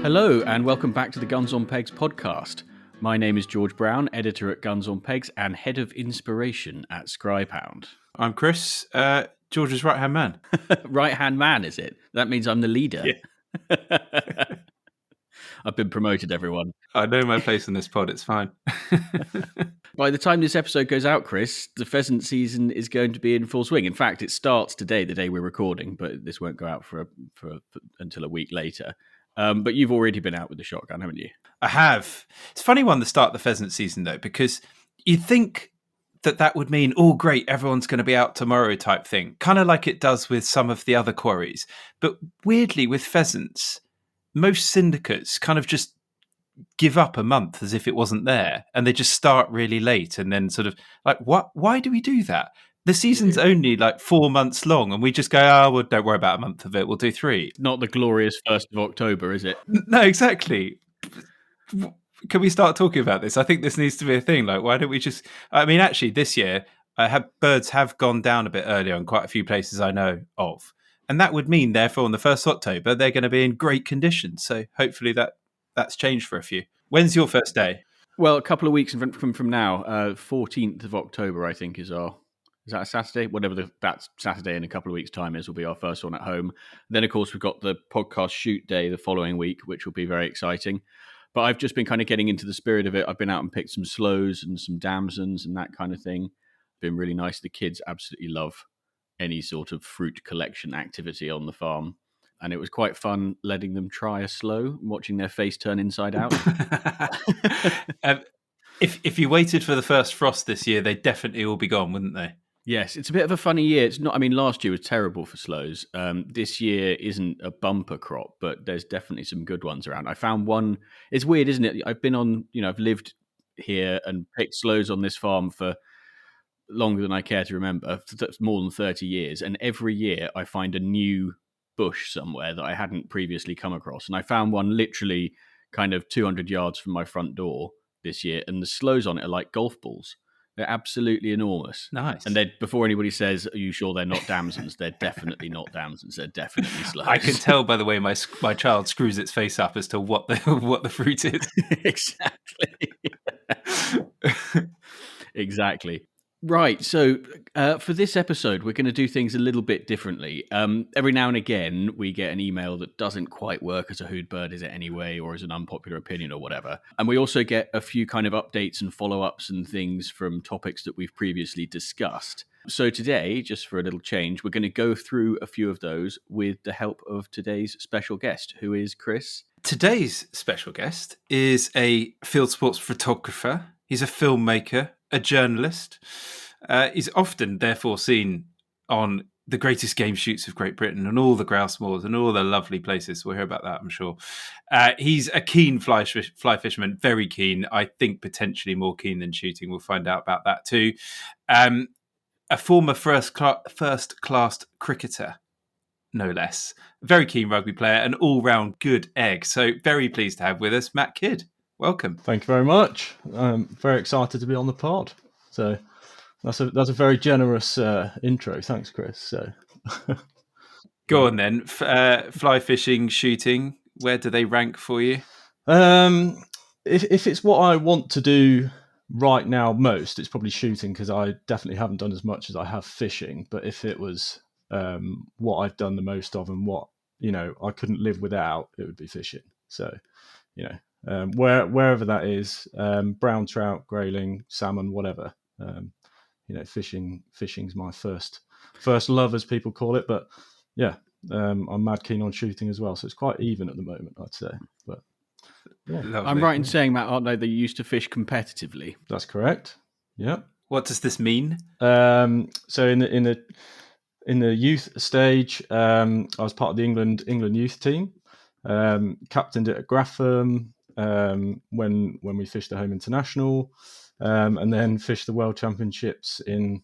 Hello and welcome back to the Guns on Pegs podcast. My name is George Brown, editor at Guns on Pegs and head of inspiration at Scrypound. I'm Chris, George's right-hand man. Right-hand man, is it? That means I'm the leader. Yeah. I've been promoted, everyone. I know my place in this pod, it's fine. By the time this episode goes out, Chris, the pheasant season is going to be in full swing. In fact, it starts today, the day we're recording, but this won't go out for until a week later. But you've already been out with the shotgun, haven't you? I have. It's a funny one to start the pheasant season, though, because you'd think that would mean, oh, great, everyone's going to be out tomorrow type thing, kind of like it does with some of the other quarries. But weirdly, with pheasants, most syndicates kind of just give up a month as if it wasn't there, and they just start really late and then sort of like, what? Why do we do that? The season's only like 4 months long, and we just go, oh, well, don't worry about a month of it. We'll do 3. Not the glorious 1st of October, is it? No, exactly. Can we start talking about this? I think this needs to be a thing. Like, why don't we just... I mean, actually, this year, birds have gone down a bit earlier in quite a few places I know of. And that would mean, therefore, on the 1st of October, they're going to be in great conditions. So hopefully that's changed for a few. When's your first day? Well, a couple of weeks from now, 14th of October, I think, is that a Saturday? Whatever that Saturday in a couple of weeks' time will be our first one at home. Then, of course, we've got the podcast shoot day the following week, which will be very exciting. But I've just been kind of getting into the spirit of it. I've been out and picked some slows and some damsons and that kind of thing. Been really nice. The kids absolutely love any sort of fruit collection activity on the farm. And it was quite fun letting them try a slow, watching their face turn inside out. If you waited for the first frost this year, they'd definitely all be gone, wouldn't they? Yes, it's a bit of a funny year. It's not. I mean, last year was terrible for slows. This year isn't a bumper crop, but there's definitely some good ones around. I found one. It's weird, isn't it? I've been on. I've lived here and picked slows on this farm for longer than I care to remember, more than 30 years. And every year I find a new bush somewhere that I hadn't previously come across. And I found one literally kind of 200 yards from my front door this year, and the slows on it are like golf balls. They're absolutely enormous. Nice. And before anybody says, are you sure they're not damsons? They're definitely not damsons. They're definitely slows. I can tell by the way my child screws its face up as to what the fruit is. Exactly. Exactly. Right. So for this episode, we're going to do things a little bit differently. Every now and again, we get an email that doesn't quite work as a who'd bird is it anyway, or as an unpopular opinion or whatever. And we also get a few kind of updates and follow-ups and things from topics that we've previously discussed. So today, just for a little change, we're going to go through a few of those with the help of today's special guest, who is Chris. Today's special guest is a field sports photographer. He's a filmmaker, a journalist. He's often, therefore, seen on the greatest game shoots of Great Britain and all the grouse moors and all the lovely places. We'll hear about that, I'm sure. He's a keen fly fisherman, very keen. I think potentially more keen than shooting. We'll find out about that too. A former first-class cricketer, no less. Very keen rugby player, an all-round good egg. So very pleased to have with us Matt Kidd. Welcome. Thank you very much. I'm very excited to be on the pod. So that's a very generous intro. Thanks, Chris. So go on then. Fly fishing, shooting. Where do they rank for you? If it's what I want to do right now most, it's probably shooting, because I definitely haven't done as much as I have fishing. But if it was what I've done the most of and what I couldn't live without, it would be fishing. So wherever that is, brown trout, grayling, salmon, whatever. Fishing's my first love, as people call it. But yeah, I'm mad keen on shooting as well. So it's quite even at the moment, I'd say. But yeah. I'm right in saying, Matt, aren't they? They used to fish competitively. That's correct. Yeah. What does this mean? So in the youth stage, I was part of the England youth team. Captained it at Grapham when we fished the home international, and then fished the World Championships in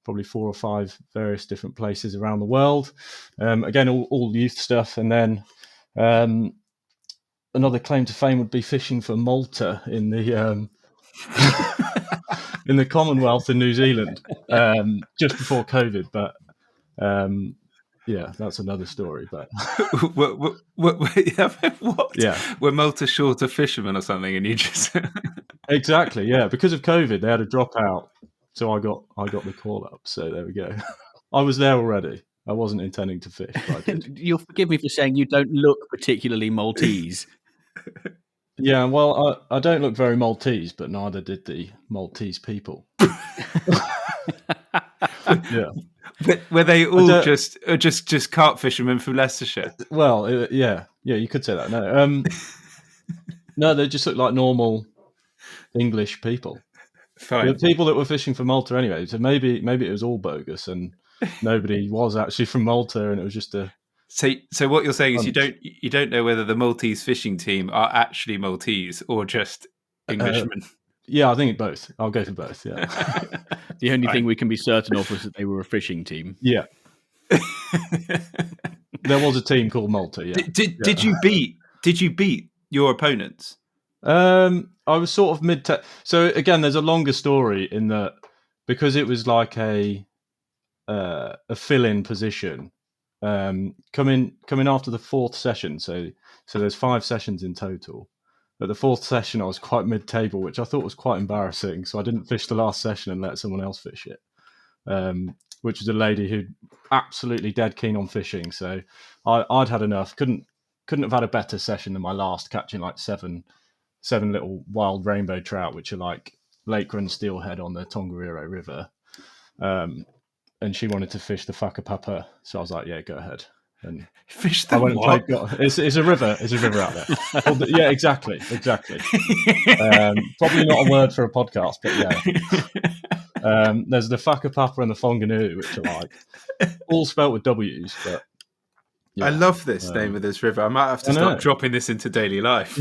probably 4 or 5 various different places around the world. Again, all youth stuff. And then another claim to fame would be fishing for Malta in the in the Commonwealth in New Zealand just before COVID. But Yeah, that's another story. But what? Yeah. Were Malta short of fishermen or something, and you just Exactly. Yeah, because of COVID, they had a dropout, so I got the call up. So there we go. I was there already. I wasn't intending to fish, but I did. You'll forgive me for saying you don't look particularly Maltese. Yeah, well, I don't look very Maltese, but neither did the Maltese people. Yeah. Were they all just carp fishermen from Leicestershire? Well, yeah, you could say that. No, no, they just look like normal English people. Fine. The people that were fishing for Malta anyway. So maybe it was all bogus, and nobody was actually from Malta, and it was just a. So what you're saying is you don't know whether the Maltese fishing team are actually Maltese or just Englishmen. Yeah, I think both. I'll go for both. Yeah. The only thing we can be certain of was that they were a fishing team. Yeah. There was a team called Malta. Yeah. Did you beat your opponents? I was sort of mid. So again, there's a longer story in that because it was like a fill-in position. Coming after the fourth session. So there's 5 sessions in total. At the fourth session, I was quite mid-table, which I thought was quite embarrassing. So I didn't fish the last session and let someone else fish it, which was a lady who absolutely dead keen on fishing. So I'd had enough. Couldn't have had a better session than my last, catching like seven little wild rainbow trout, which are like lake run steelhead on the Tongariro River. And she wanted to fish the Whakapapa. So I was like, yeah, go ahead. And fish the what? It's a river. It's a river out there. Yeah, exactly. Probably not a word for a podcast, but yeah. There's the Whakapapa and the Whanganui, which are like all spelt with W's. But yeah. I love this name of this river. I might have to start dropping this into daily life.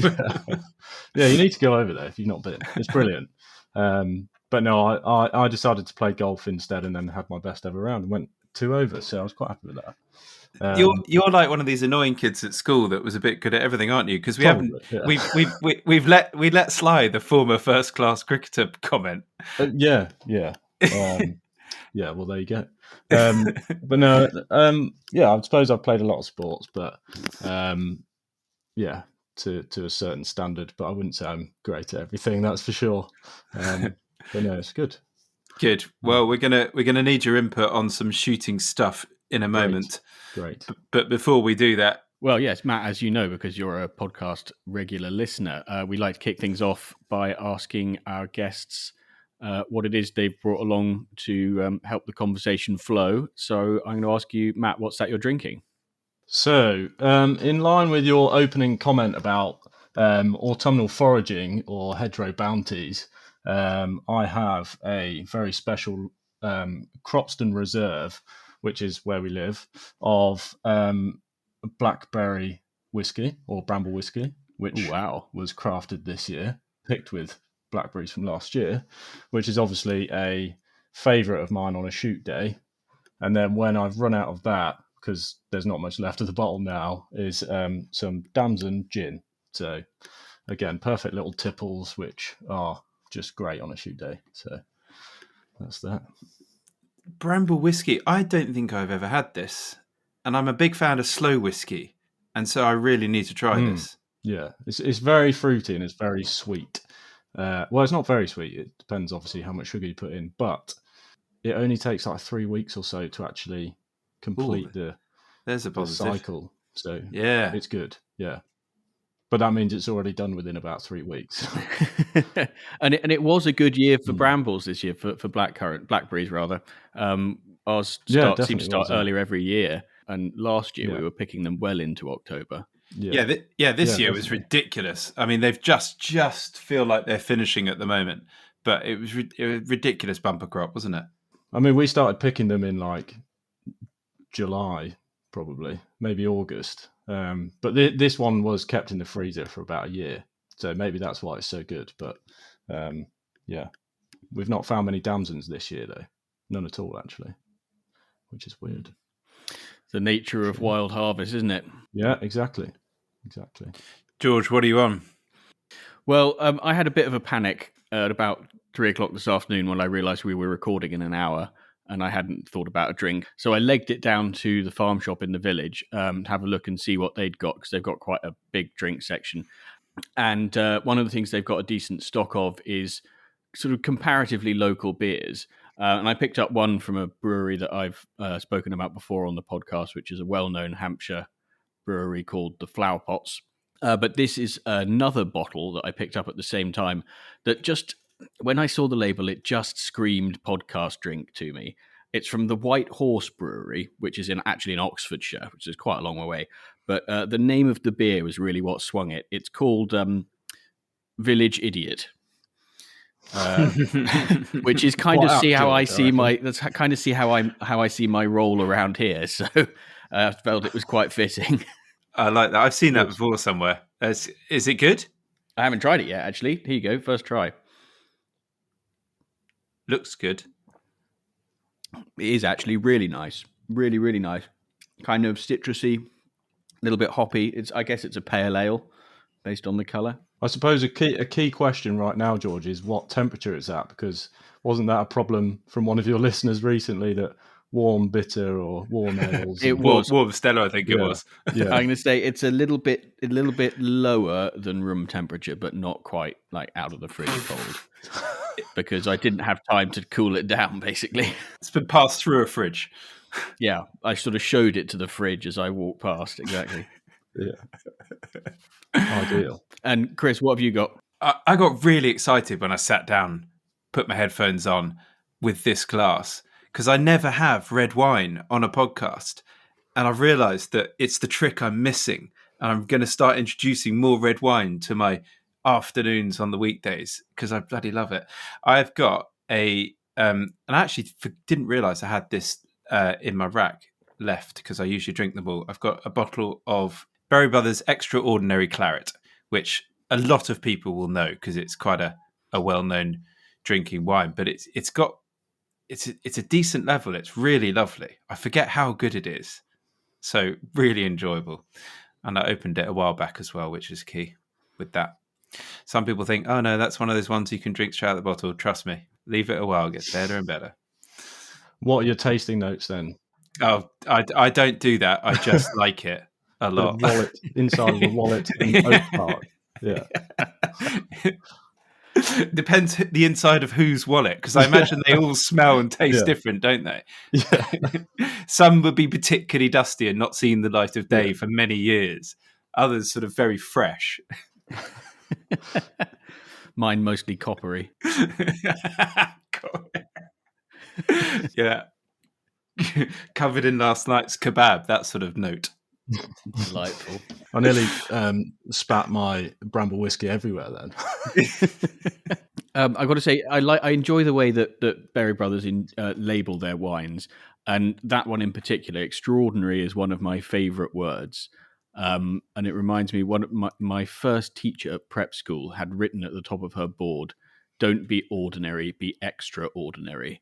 Yeah, you need to go over there if you've not been. It's brilliant. But no, I decided to play golf instead, and then had my best ever round and went 2 over. So I was quite happy with that. You're like one of these annoying kids at school that was a bit good at everything, aren't you? Because we've let slide the former first class cricketer comment. Yeah. Well, there you go. But no, yeah, I suppose I've played a lot of sports, but yeah, to a certain standard. But I wouldn't say I'm great at everything. That's for sure. But no, it's good. Good. Well, we're gonna need your input on some shooting stuff in a moment. Great. But before we do that, well, yes, Matt, as you know, because you're a podcast regular listener, we like to kick things off by asking our guests what it is they've brought along to help the conversation flow. So I'm going to ask you, Matt, what's that you're drinking? So, in line with your opening comment about autumnal foraging or hedgerow bounties, I have a very special Cropston Reserve, which is where we live, of blackberry whiskey or bramble whiskey, which was crafted this year, picked with blackberries from last year, which is obviously a favourite of mine on a shoot day. And then when I've run out of that, because there's not much left of the bottle now, is some Damson gin. So again, perfect little tipples, which are just great on a shoot day. So that's that. Bramble whiskey. I don't think I've ever had this, and I'm a big fan of slow whiskey, and so I really need to try this. Yeah, it's very fruity and it's very sweet. Well, it's not very sweet. It depends, obviously, how much sugar you put in, but it only takes like 3 weeks or so to actually complete the cycle. So yeah, it's good. Yeah. But that means it's already done within about 3 weeks. and it was a good year for brambles this year, for blackberries rather. Ours seem to start earlier every year, and last year we were picking them well into October. This year was ridiculous. I mean, they've just feel like they're finishing at the moment, but it was a ridiculous bumper crop, wasn't it? I mean, we started picking them in like July, probably, maybe August. But this one was kept in the freezer for about a year, so maybe that's why it's so good. But yeah, we've not found many damsons this year though, none at all actually, which is weird. The nature of wild harvest, isn't it? Yeah, exactly. George, what are you on? Well, I had a bit of a panic at about 3:00 this afternoon when I realised we were recording in an hour. and I hadn't thought about a drink. So I legged it down to the farm shop in the village to have a look and see what they'd got, because they've got quite a big drink section. And one of the things they've got a decent stock of is sort of comparatively local beers. And I picked up one from a brewery that I've spoken about before on the podcast, which is a well-known Hampshire brewery called the Flower Pots. But this is another bottle that I picked up at the same time that just, when I saw the label, it just screamed podcast drink to me. It's from the White Horse Brewery, which is actually in Oxfordshire, which is quite a long way away. But the name of the beer was really what swung it. It's called Village Idiot. Which is kind of see how I see my. That's kind of see how I see my role around here. So I felt it was quite fitting. I like that. I've seen that before somewhere. Is it good? I haven't tried it yet, actually. Here you go, first try. Looks good. It is actually really nice, really, really nice. Kind of citrusy, a little bit hoppy. I guess it's a pale ale, based on the colour. I suppose a key question right now, George, is what temperature it's at, because wasn't that a problem from one of your listeners recently, that warm bitter or warm ales? It was warm Stella, I think it was. Yeah. I'm going to say it's a little bit lower than room temperature, but not quite like out of the fridge cold, because I didn't have time to cool it down. Basically, It's been passed through a fridge. Yeah, I sort of showed it to the fridge as I walked past. Exactly. Yeah. Ideal. And Chris, what have you got? I got really excited when I sat down, put my headphones on with this glass, because I never have red wine on a podcast. And I've realised that it's the trick I'm missing. And I'm going to start introducing more red wine to my afternoons on the weekdays, because I bloody love it. I've got and I actually didn't realise I had this in my rack left, because I usually drink them all. I've got a bottle of Berry Brothers Extraordinary Claret, which a lot of people will know because it's quite a well-known drinking wine, but it's a decent level. It's really lovely. I forget how good it is. So really enjoyable. And I opened it a while back as well, which is key with that. Some people think, oh no, that's one of those ones you can drink straight out of the bottle. Trust me, leave it a while, it gets better and better. What are your tasting notes then? Oh, I don't do that. I just like it a lot. The wallet, inside of the wallet and oak part. Yeah. Depends the inside of whose wallet, because I imagine they all smell and taste different, don't they? Yeah. Some would be particularly dusty and not seen the light of day for many years. Others sort of very fresh. Mine mostly coppery. Yeah. Covered in last night's kebab, that sort of note. Delightful. I nearly spat my bramble whiskey everywhere then. I got to say, I enjoy the way that Berry Brothers label their wines, and that one in particular, extraordinary, is one of my favourite words. And it reminds me, one of my first teacher at prep school had written at the top of her board, "Don't be ordinary, be extraordinary,"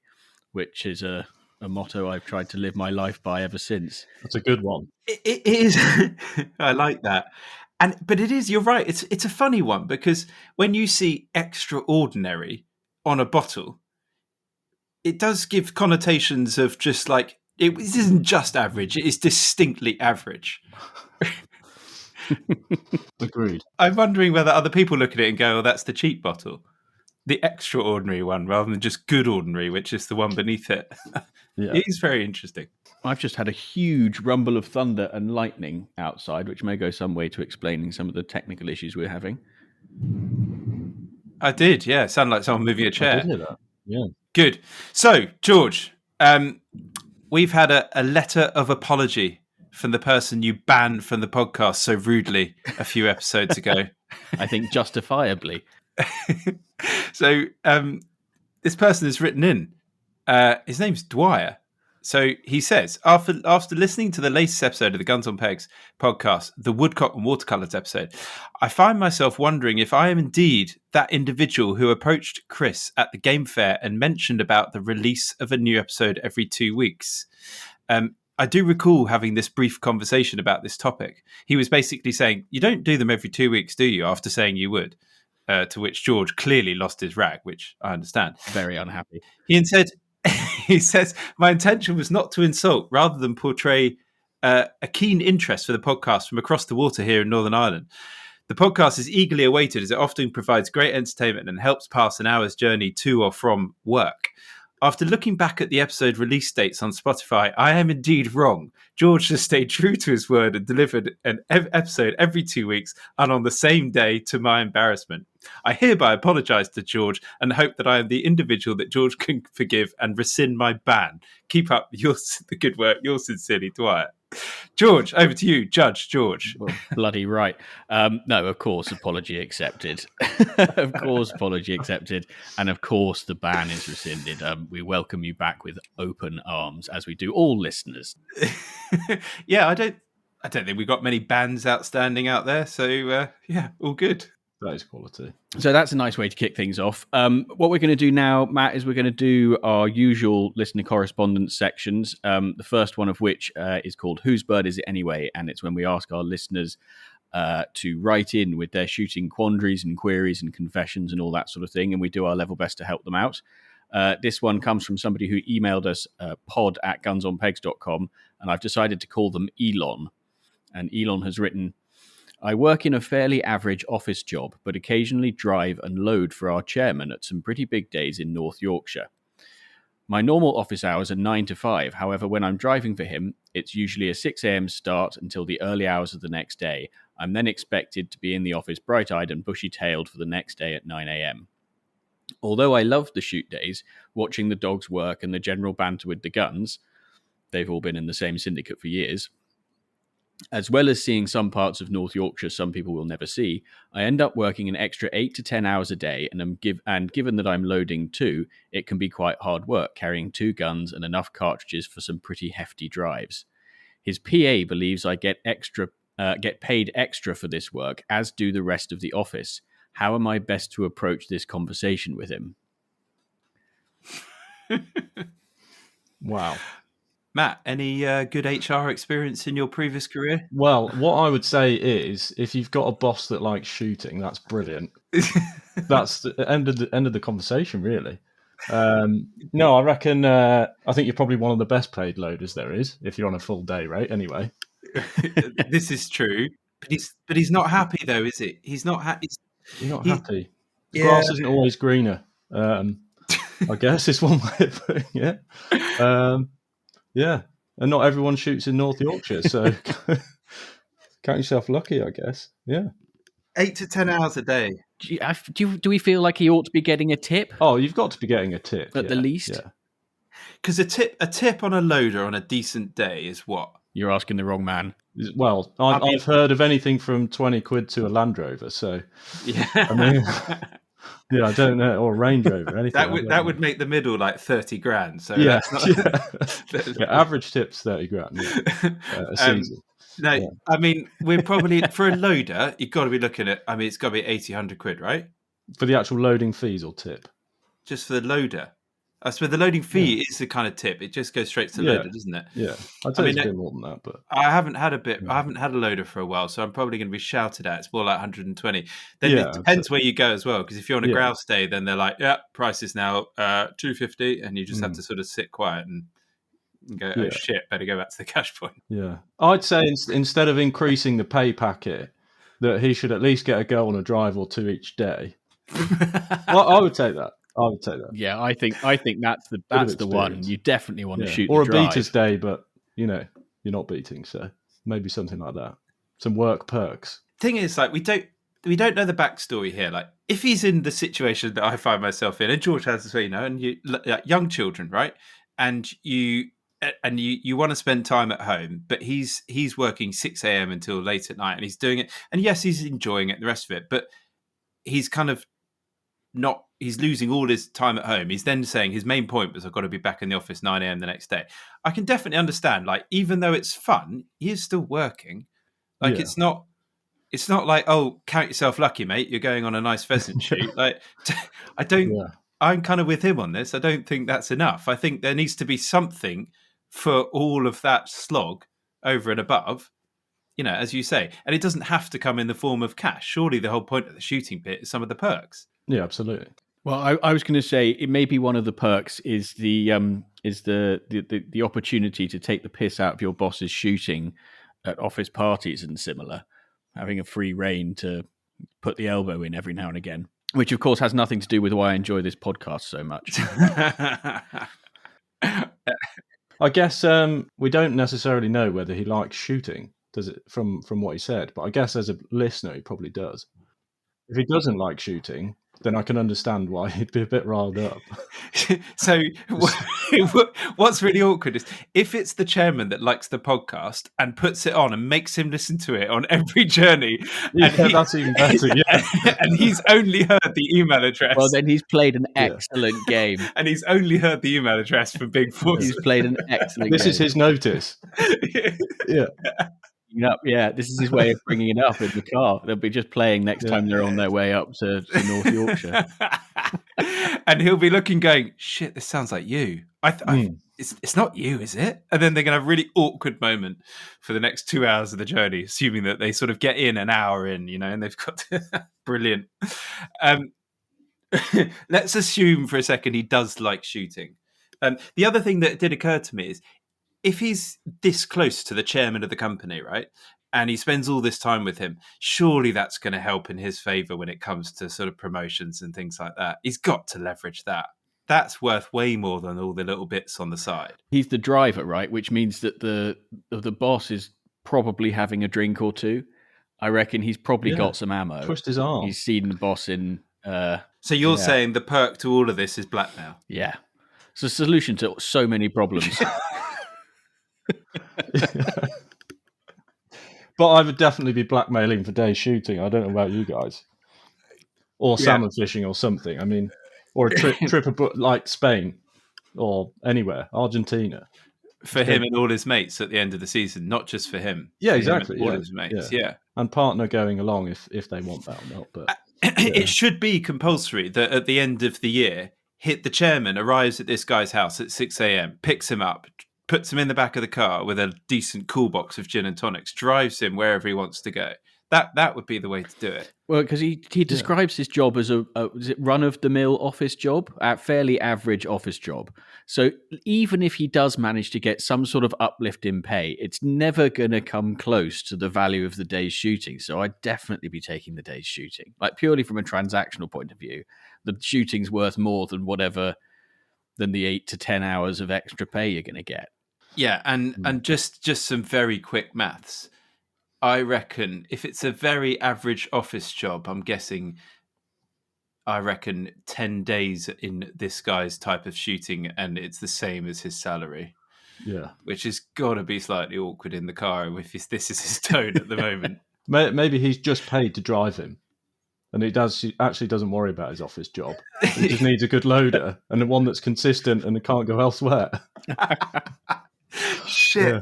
which is a motto I've tried to live my life by ever since. That's a good one. It is. I like that. But it is, you're right. It's a funny one, because when you see extraordinary on a bottle, it does give connotations of just like, it isn't just average, it is distinctly average. Agreed. I'm wondering whether other people look at it and go, oh, that's the cheap bottle. The extraordinary one, rather than just good ordinary, which is the one beneath it. Yeah. It is very interesting. I've just had a huge rumble of thunder and lightning outside, which may go some way to explaining some of the technical issues we're having. I did, yeah. Sounded like someone moving a chair. I did hear that. Yeah. Good. So, George, we've had a letter of apology from the person you banned from the podcast so rudely a few episodes ago. I think justifiably. So, this person has written in. His name's Dwyer. So he says, after listening to the latest episode of the Guns on Pegs podcast, the Woodcock and Watercolours episode, I find myself wondering if I am indeed that individual who approached Chris at the game fair and mentioned about the release of a new episode every 2 weeks. I do recall having this brief conversation about this topic. He was basically saying, you don't do them every 2 weeks, do you? After saying you would. To which George clearly lost his rag, which I understand. Very unhappy. He He says, my intention was not to insult rather than portray a keen interest for the podcast from across the water here in Northern Ireland. The podcast is eagerly awaited as it often provides great entertainment and helps pass an hour's journey to or from work. After looking back at the episode release dates on Spotify, I am indeed wrong. George has stayed true to his word and delivered an episode every 2 weeks and on the same day, to my embarrassment. I hereby apologise to George and hope that I am the individual that George can forgive and rescind my ban. Keep up the good work. Yours sincerely, Dwight. George, over to you, Judge George. Well, bloody right. No, of course, apology accepted. Of course, apology accepted. And of course, the ban is rescinded. We welcome you back with open arms, as we do all listeners. Yeah, I don't think we've got many bans outstanding out there. So, yeah, all good. That is quality. So that's a nice way to kick things off. What we're going to do now, Matt, is we're going to do our usual listener correspondence sections. The first one of which is called Whose Bird Is It Anyway? And it's when we ask our listeners to write in with their shooting quandaries and queries and confessions and all that sort of thing. And we do our level best to help them out. This one comes from somebody who emailed us pod@gunsonpegs.com. And I've decided to call them Elon. And Elon has written, I work in a fairly average office job, but occasionally drive and load for our chairman at some pretty big days in North Yorkshire. My normal office hours are 9 to 5. However, when I'm driving for him, it's usually a 6 a.m. start until the early hours of the next day. I'm then expected to be in the office bright-eyed and bushy-tailed for the next day at 9 a.m. Although I love the shoot days, watching the dogs work and the general banter with the guns, they've all been in the same syndicate for years, as well as seeing some parts of North Yorkshire some people will never see, I end up working an extra 8 to 10 hours a day, and given that I'm loading too, it can be quite hard work carrying 2 guns and enough cartridges for some pretty hefty drives. His PA believes I get paid extra for this work, as do the rest of the office. How am I best to approach this conversation with him? Wow. Matt, any good HR experience in your previous career? Well, what I would say is, if you've got a boss that likes shooting, that's brilliant. That's the end of the conversation, really. No, I reckon. I think you're probably one of the best paid loaders there is, if you're on a full day rate. Anyway, This is true, but he's not happy though, is it? He's not happy. You're not happy. The grass isn't always greener. I guess it's one way of putting it. Yeah, and not everyone shoots in North Yorkshire, so count yourself lucky, I guess. Yeah, 8 to 10 hours a day. Do we feel like he ought to be getting a tip? Oh, you've got to be getting a tip At the least? Yeah. Because a tip on a loader on a decent day is what? You're asking the wrong man. Well, I've heard of anything from 20 quid to a Land Rover, so yeah. I mean, yeah, I don't know, or a Range Rover, anything. That would make the middle like 30 grand. So yeah, that's not... yeah, average tip's 30 grand a season. No, yeah. I mean, we're probably for a loader, you've got to be looking at. I mean, it's got to be 80, 100 quid, right? For the actual loading fees or tip? Just for the loader. I suppose the loading fee is the kind of tip. It just goes straight to the loader, doesn't it? Yeah, I'd say it's a bit more than that, but I haven't had a loader for a while, so I'm probably going to be shouted at. It's more like 120. Then it depends where you go as well, because if you're on a grouse day, then they're like, "Yeah, price is now 250," and you just have to sort of sit quiet and go, "Oh shit, better go back to the cash point." Yeah, I'd say instead of increasing the pay packet, that he should at least get a go on a drive or 2 each day. Well, I would take that. Yeah, I think that's the one. You definitely want to shoot or the a drive. beater's day, but you're not beating, so maybe something like that. Some work perks. Thing is, like we don't know the backstory here. Like if he's in the situation that I find myself in, and George has as well, and you young children, right? And you want to spend time at home, but he's working 6 a.m. until late at night, and he's doing it. And yes, he's enjoying it, the rest of it, but he's kind of not. He's losing all his time at home. He's then saying his main point was, I've got to be back in the office 9 a.m. the next day. I can definitely understand, like, even though it's fun, he is still working. Like, it's not like, oh, count yourself lucky, mate. You're going on a nice pheasant shoot. Like, I'm kind of with him on this. I don't think that's enough. I think there needs to be something for all of that slog over and above, as you say. And it doesn't have to come in the form of cash. Surely the whole point of the shooting bit is some of the perks. Yeah, absolutely. Well, I was going to say it may be one of the perks is the opportunity to take the piss out of your boss's shooting at office parties and similar, having a free rein to put the elbow in every now and again, which of course has nothing to do with why I enjoy this podcast so much. I guess we don't necessarily know whether he likes shooting, does it? From what he said, but I guess as a listener, he probably does. If he doesn't like shooting, then I can understand why he'd be a bit riled up. So what's really awkward is if it's the chairman that likes the podcast and puts it on and makes him listen to it on every journey. That's even better. Yeah, and he's only heard the email address. Well, then he's played an excellent game. And he's only heard the email address for Big Force. He's played an excellent This game. is his notice. Yeah. Up, yeah, this is his way of bringing it up in the car. They'll be just playing next time they're on their way up to North Yorkshire. And he'll be looking going, shit, this sounds like you. It's not you, is it? And then they're going to have a really awkward moment for the next 2 hours of the journey, assuming that they sort of get in an hour in, and they've got to... Brilliant. Let's assume for a second he does like shooting. The other thing that did occur to me is if he's this close to the chairman of the company, right, and he spends all this time with him, surely that's going to help in his favour when it comes to sort of promotions and things like that. He's got to leverage that. That's worth way more than all the little bits on the side. He's the driver, right, which means that the boss is probably having a drink or two. I reckon he's probably got some ammo. Twist his arm. He's seen the boss in... So you're saying the perk to all of this is blackmail? Yeah. It's a solution to so many problems. But I would definitely be blackmailing for day shooting. I don't know about you guys. Or salmon fishing or something. I mean, or a trip like Spain or anywhere, Argentina. For him and all his mates at the end of the season, not just for him. Yeah, for exactly. All his mates, yeah. And partner going along if they want that or not. But it should be compulsory that at the end of the year, the chairman arrives at this guy's house at 6 a.m, picks him up, puts him in the back of the car with a decent cool box of gin and tonics, drives him wherever he wants to go. That would be the way to do it. Well, because he describes his job as a run-of-the-mill office job, a fairly average office job. So even if he does manage to get some sort of uplift in pay, it's never going to come close to the value of the day's shooting. So I'd definitely be taking the day's shooting. Like purely from a transactional point of view, the shooting's worth more than the 8 to 10 hours of extra pay you're going to get. Yeah, and just some very quick maths. I reckon if it's a very average office job, I reckon 10 days in this guy's type of shooting and it's the same as his salary. Yeah. Which has got to be slightly awkward in the car if this is his tone at the moment. Maybe he's just paid to drive him. And he actually doesn't worry about his office job. He just needs a good loader and one that's consistent and can't go elsewhere. Shit. Yeah.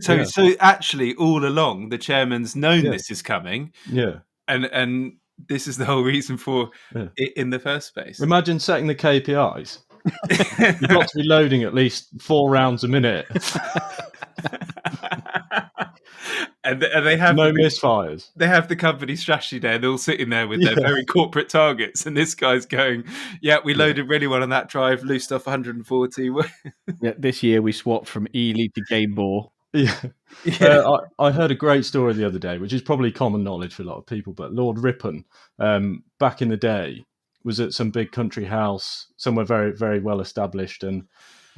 So actually, all along, the chairman's known this is coming. Yeah. And this is the whole reason for it in the first place. Imagine setting the KPIs. You've got to be loading at least 4 rounds a minute. And they have no misfires. They have the company strategy there. They're all sitting there with their very corporate targets. And this guy's going, we loaded really well on that drive, loosed off 140. This year we swapped from Ely to Game Bore. Yeah. I heard a great story the other day, which is probably common knowledge for a lot of people, but Lord Ripon, back in the day, was at some big country house, somewhere very, very well established. And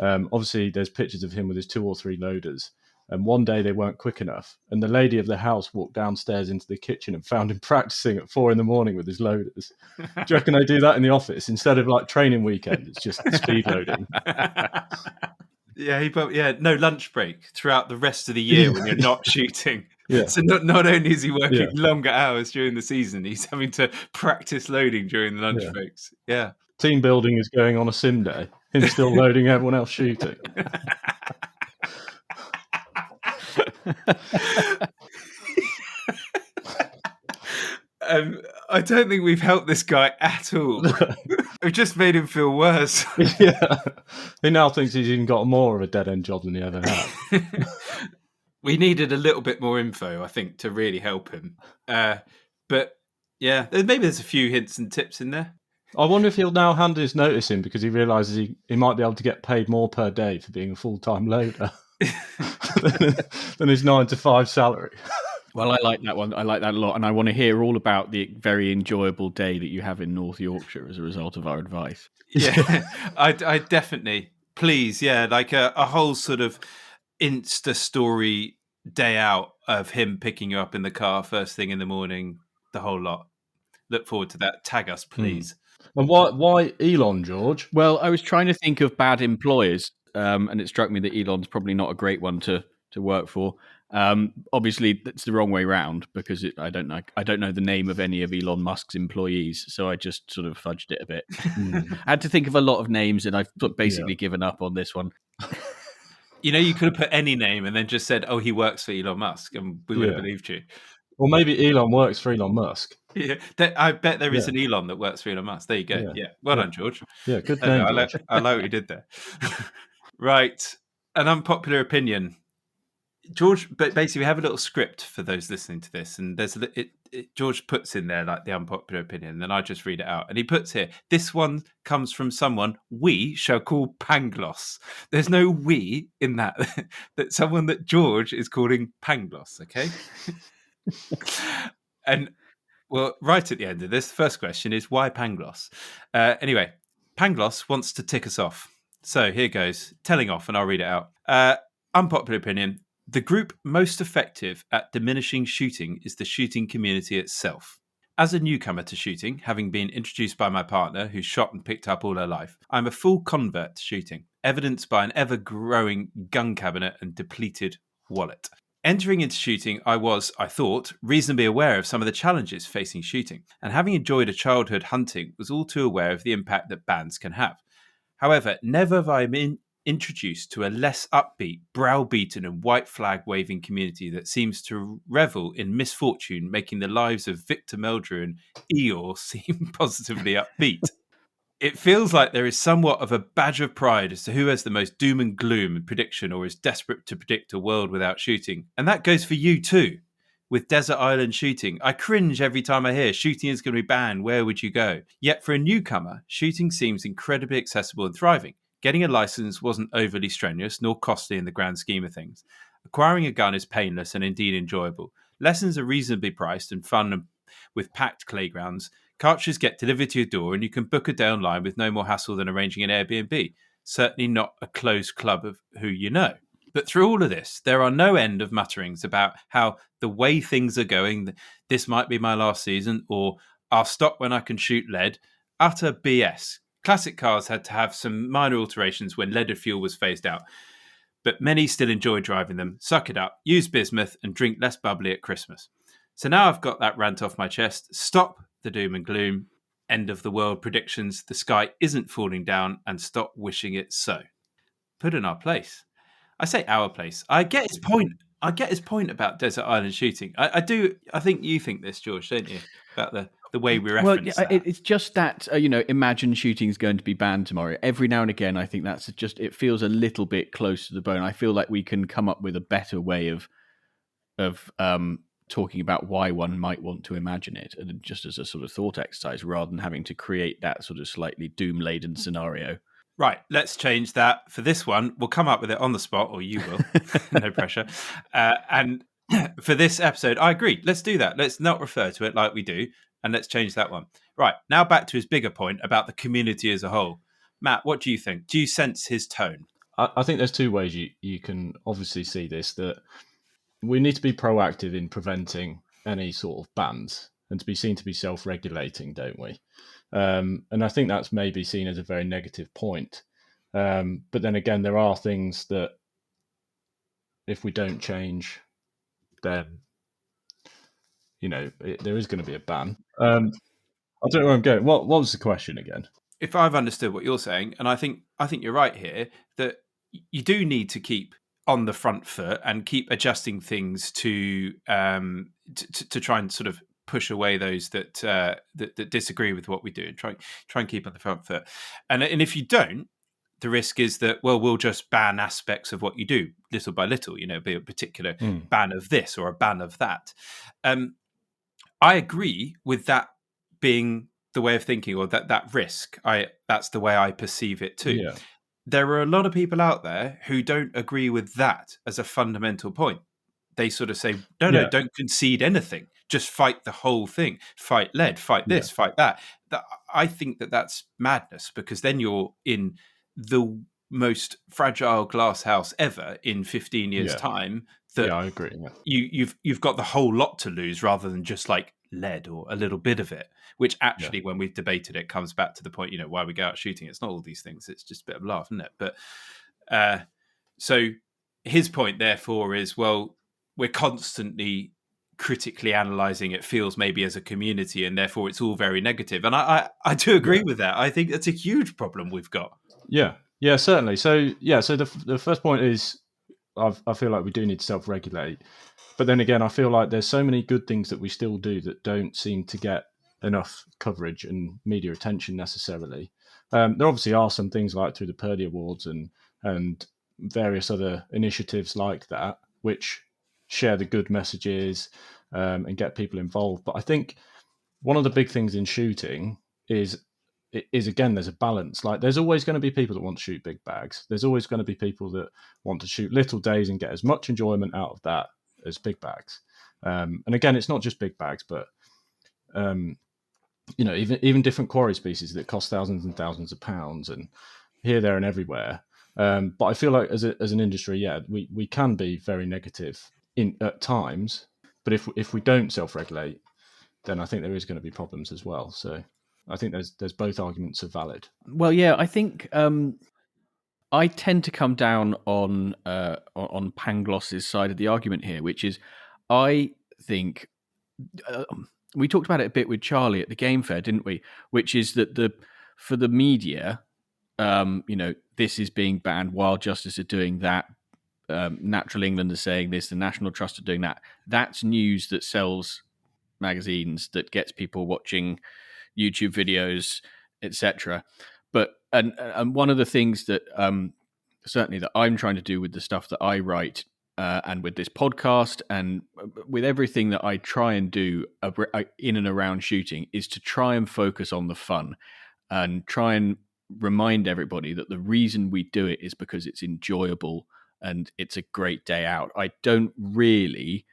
obviously there's pictures of him with his 2 or 3 loaders. And one day they weren't quick enough. And the lady of the house walked downstairs into the kitchen and found him practicing at 4 a.m. with his loaders. Do you reckon they do that in the office? Instead of like training weekend, it's just speed loading. No lunch break throughout the rest of the year when you're not shooting. Yeah. So not only is he working longer hours during the season, he's having to practice loading during the lunch breaks. Yeah. Team building is going on a sim day. Him still loading, everyone else shooting. I don't think we've helped this guy at all. We've just made him feel worse. Yeah. He now thinks he's even got more of a dead-end job than he ever had. We needed a little bit more info, I think, to really help him. But yeah, maybe there's a few hints and tips in there. I wonder if he'll now hand his notice in because he realises he might be able to get paid more per day for being a full-time loader than his 9-to-5 salary. Well, I like that one. I like that a lot. And I want to hear all about the very enjoyable day that you have in North Yorkshire as a result of our advice. Yeah, I definitely, please, yeah, like a whole sort of Insta story day out of him picking you up in the car first thing in the morning, the whole lot. Look forward to that. Tag us, please. And why Elon, George? Well, I was trying to think of bad employers, and it struck me that Elon's probably not a great one to work for. Obviously, that's the wrong way round because I don't know the name of any of Elon Musk's employees, so I just sort of fudged it a bit. I had to think of a lot of names, and I've basically given up on this one. You know, you could have put any name and then just said, "Oh, he works for Elon Musk," and we would have believed you. Or maybe Elon works for Elon Musk. Yeah, I bet there is an Elon that works for Elon Musk. There you go. Yeah, well done, George. Yeah, good name. I like what you did there. Right, an unpopular opinion, George. But basically, we have a little script for those listening to this, and there's George puts in there like the unpopular opinion, and then I just read it out. And he puts here, this one comes from someone we shall call Pangloss. There's no we in that. That someone that George is calling Pangloss. Okay. And well, right at the end of this, the first question is why Pangloss? Anyway, Pangloss wants to tick us off. So here goes, telling off, and I'll read it out. Unpopular opinion. The group most effective at diminishing shooting is the shooting community itself. As a newcomer to shooting, having been introduced by my partner, who shot and picked up all her life, I'm a full convert to shooting, evidenced by an ever-growing gun cabinet and depleted wallet. Entering into shooting, I thought, reasonably aware of some of the challenges facing shooting, and having enjoyed a childhood hunting, was all too aware of the impact that bans can have. However, never have I been introduced to a less upbeat, browbeaten and white flag waving community that seems to revel in misfortune, making the lives of Victor Meldrew and Eeyore seem positively upbeat. It feels like there is somewhat of a badge of pride as to who has the most doom and gloom prediction or is desperate to predict a world without shooting. And that goes for you too. With Desert Island shooting, I cringe every time I hear shooting is going to be banned. Where would you go? Yet for a newcomer, shooting seems incredibly accessible and thriving. Getting a license wasn't overly strenuous nor costly in the grand scheme of things. Acquiring a gun is painless and indeed enjoyable. Lessons are reasonably priced and fun and with packed playgrounds. Cartridges get delivered to your door and you can book a day online with no more hassle than arranging an Airbnb. Certainly not a closed club of who you know. But through all of this, there are no end of mutterings about how the way things are going, this might be my last season, or I'll stop when I can shoot lead. Utter BS. Classic cars had to have some minor alterations when leaded fuel was phased out. But many still enjoy driving them. Suck it up, use bismuth, and drink less bubbly at Christmas. So now I've got that rant off my chest. Stop the doom and gloom, end of the world predictions, the sky isn't falling down, and stop wishing it so. Put in our place. I say our place. I get his point. I get his point about Desert Island shooting. I do. I think you think this, George, don't you? About the way we reference that. It's just that, imagine shooting's going to be banned tomorrow. Every now and again, I think that's just, it feels a little bit close to the bone. I feel like we can come up with a better way of talking about why one might want to imagine it, and just as a sort of thought exercise, rather than having to create that sort of slightly doom-laden scenario. Right, let's change that. For this one, we'll come up with it on the spot, or you will. No pressure. And for this episode, I agree. Let's do that. Let's not refer to it like we do, and let's change that one. Right, now back to his bigger point about the community as a whole. Matt, what do you think? Do you sense his tone? I think there's two ways you can obviously see this, that we need to be proactive in preventing any sort of bans and to be seen to be self-regulating, don't we? And I think that's maybe seen as a very negative point. But then again, there are things that if we don't change, then, there is going to be a ban. I don't know where I'm going. What was the question again? If I've understood what you're saying, and I think you're right here, that you do need to keep on the front foot and keep adjusting things to try and sort of push away those that disagree with what we do, and try and keep on the front foot. And if you don't, the risk is that, well, we'll just ban aspects of what you do little by little, be a particular ban of this or a ban of that. I agree with that being the way of thinking, or that risk. That's the way I perceive it too. Yeah. There are a lot of people out there who don't agree with that as a fundamental point. They sort of say, no, Yeah. don't concede anything. Just fight the whole thing. Fight lead, fight this, fight that. I think that's madness, because then you're in the most fragile glass house ever in 15 years' time. That I agree. You've got the whole lot to lose, rather than just like lead or a little bit of it, which actually, when we've debated it, comes back to the point, why we go out shooting. It's not all these things. It's just a bit of a laugh, isn't it? But so his point, therefore, is, well, we're constantly critically analysing it feels maybe as a community, and therefore it's all very negative. And I do agree with that. I think that's a huge problem we've got. Yeah, certainly. So the first point is, I feel like we do need to self-regulate. But then again, I feel like there's so many good things that we still do that don't seem to get enough coverage and media attention necessarily. There obviously are some things like through the Purdy Awards and various other initiatives like that, which share the good messages and get people involved. But I think one of the big things in shooting is again, there's a balance. Like, there's always going to be people that want to shoot big bags. There's always going to be people that want to shoot little days and get as much enjoyment out of that as big bags. And again, it's not just big bags, but even different quarry species that cost thousands and thousands of pounds, and here, there, and everywhere. But I feel like as an industry, we can be very negative at times. But if we don't self-regulate, then I think there is going to be problems as well. So I think there's both arguments are valid. Well, yeah, I think I tend to come down on Pangloss's side of the argument here, which is, I think we talked about it a bit with Charlie at the Game Fair, didn't we? Which is that for the media, this is being banned, Wild Justice are doing that, Natural England are saying this, the National Trust are doing that. That's news that sells magazines, that gets people watching YouTube videos, etc. But and one of the things that certainly that I'm trying to do with the stuff that I write and with this podcast and with everything that I try and do in and around shooting is to try and focus on the fun and try and remind everybody that the reason we do it is because it's enjoyable and it's a great day out. I don't really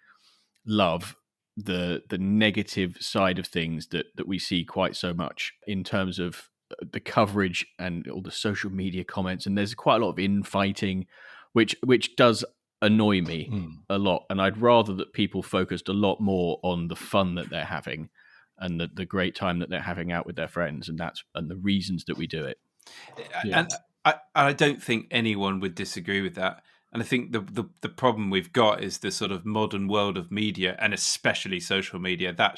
love the negative side of things that we see quite so much in terms of the coverage and all the social media comments, and there's quite a lot of infighting, which does annoy me a lot. And I'd rather that people focused a lot more on the fun that they're having and the great time that they're having out with their friends, and the reasons that we do it. Yeah. And I don't think anyone would disagree with that. And I think the problem we've got is the sort of modern world of media, and especially social media. That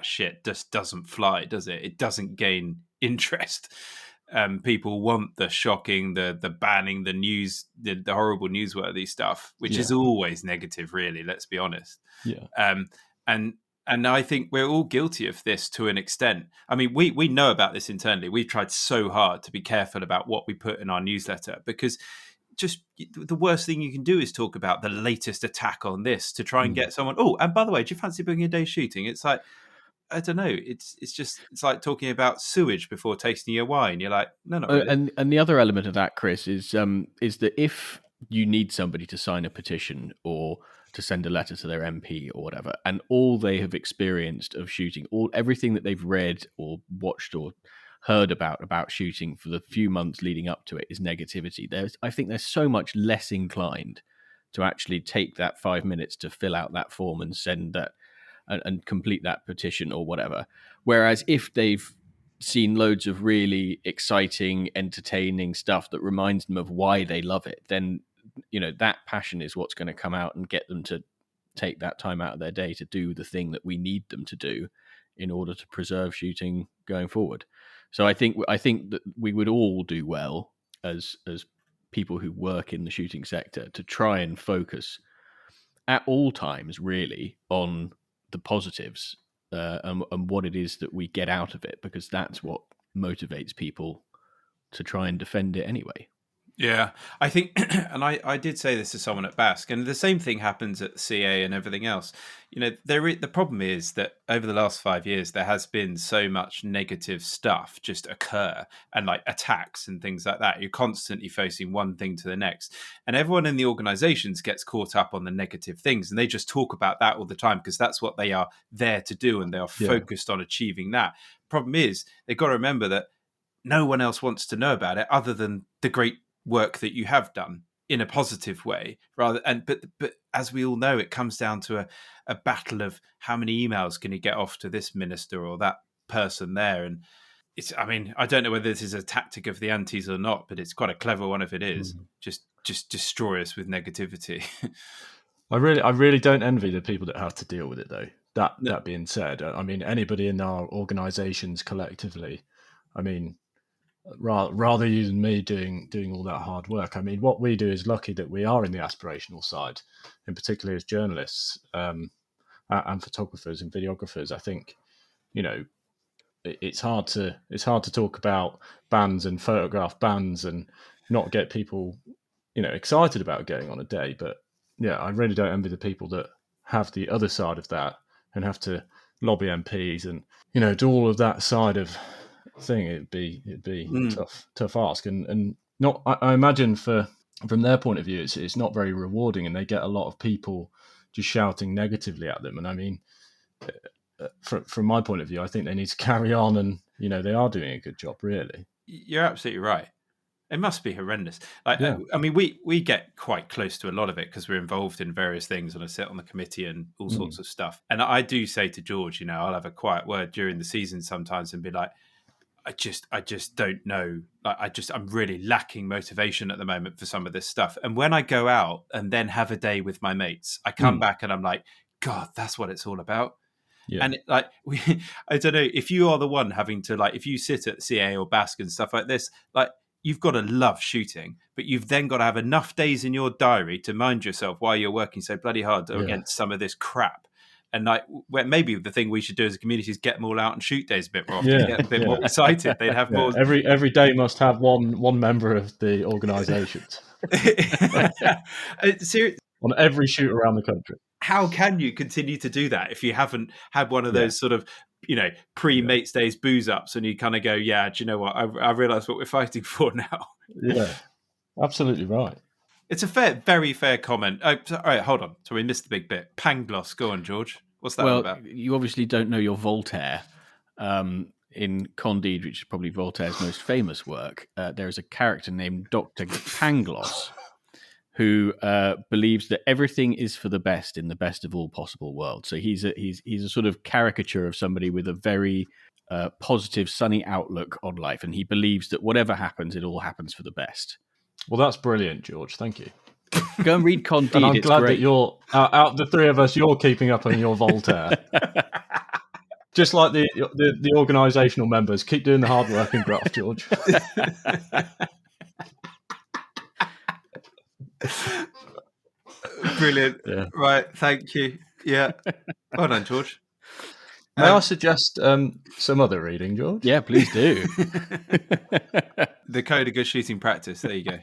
shit just doesn't fly, does it? It doesn't gain interest. People want the shocking, the banning, the news, the horrible newsworthy stuff, which is always negative, really. Let's be honest. Yeah. And I think we're all guilty of this to an extent. I mean, we know about this internally. We've tried so hard to be careful about what we put in our newsletter, because just the worst thing you can do is talk about the latest attack on this to try and get someone. Oh, and by the way, do you fancy booking a day shooting? It's like, I don't know. It's like talking about sewage before tasting your wine. You're like, no, not really. And the other element of that, Chris, is that if you need somebody to sign a petition or to send a letter to their MP or whatever, and all they have experienced of shooting, everything that they've read or watched or heard about shooting for the few months leading up to it is negativity, I think they're so much less inclined to actually take that 5 minutes to fill out that form and send that and complete that petition or whatever. Whereas if they've seen loads of really exciting, entertaining stuff that reminds them of why they love it, then that passion is what's going to come out and get them to take that time out of their day to do the thing that we need them to do in order to preserve shooting going forward. So I think that we would all do well as people who work in the shooting sector to try and focus at all times really on the positives and what it is that we get out of it, because that's what motivates people to try and defend it anyway. Yeah, I think, and I did say this to someone at Basque, and the same thing happens at the CA and everything else. The problem is that over the last 5 years, there has been so much negative stuff just occur, and like attacks and things like that. You're constantly facing one thing to the next, and everyone in the organizations gets caught up on the negative things, and they just talk about that all the time because that's what they are there to do, and they are focused on achieving that. Problem is, they've got to remember that no one else wants to know about it other than the great work that you have done in a positive way, but as we all know, it comes down to a battle of how many emails can you get off to this minister or that person there. And I don't know whether this is a tactic of the antis or not, but it's quite a clever one if it is. Just destroy us with negativity. I really don't envy the people that have to deal with it, though. That being said, I mean, anybody in our organisations collectively, I mean, rather you than me doing all that hard work. I mean, what we do is lucky that we are in the aspirational side, in particular as journalists and photographers and videographers. I think, it's hard to talk about bands and photograph bands and not get people, excited about going on a day. But yeah, I really don't envy the people that have the other side of that and have to lobby MPs and do all of that side of thing. It'd be a tough ask, and not. I imagine from their point of view, it's not very rewarding, and they get a lot of people just shouting negatively at them. And I mean, from my point of view, I think they need to carry on, and they are doing a good job. Really, you're absolutely right. It must be horrendous. I mean, we get quite close to a lot of it because we're involved in various things, and I sit on the committee and all sorts of stuff. And I do say to George, I'll have a quiet word during the season sometimes and be like, I just don't know. I'm really lacking motivation at the moment for some of this stuff. And when I go out and then have a day with my mates, I come back and I'm like, God, that's what it's all about. Yeah. And I don't know if you are the one having to if you sit at CA or Basque and stuff like this, you've got to love shooting, but you've then got to have enough days in your diary to mind yourself while you're working so bloody hard against some of this crap. And maybe the thing we should do as a community is get them all out and shoot days a bit more often, get a bit more excited. They'd have more. Every day must have one member of the organisations on every shoot around the country. How can you continue to do that if you haven't had one of those sort of pre-mates days booze ups and you kind of go, do you know what? I realise what we're fighting for now. Yeah, absolutely right. It's a very fair comment. All right, hold on. So we missed the big bit. Pangloss. Go on, George. What's that about? You obviously don't know your Voltaire. In Candide, which is probably Voltaire's most famous work, there is a character named Dr. Pangloss who believes that everything is for the best in the best of all possible worlds. So he's a sort of caricature of somebody with a very positive, sunny outlook on life, and he believes that whatever happens, it all happens for the best. Well, that's brilliant, George. Thank you. Go and read Candide. And I'm glad that you're out of the three of us. You're keeping up on your Voltaire, just like the organisational members. Keep doing the hard work and graft, George. Brilliant. Yeah. Right. Thank you. Yeah. Well done, George. May I suggest some other reading, George? Yeah, please do. The Code of Good Shooting Practice. There you go.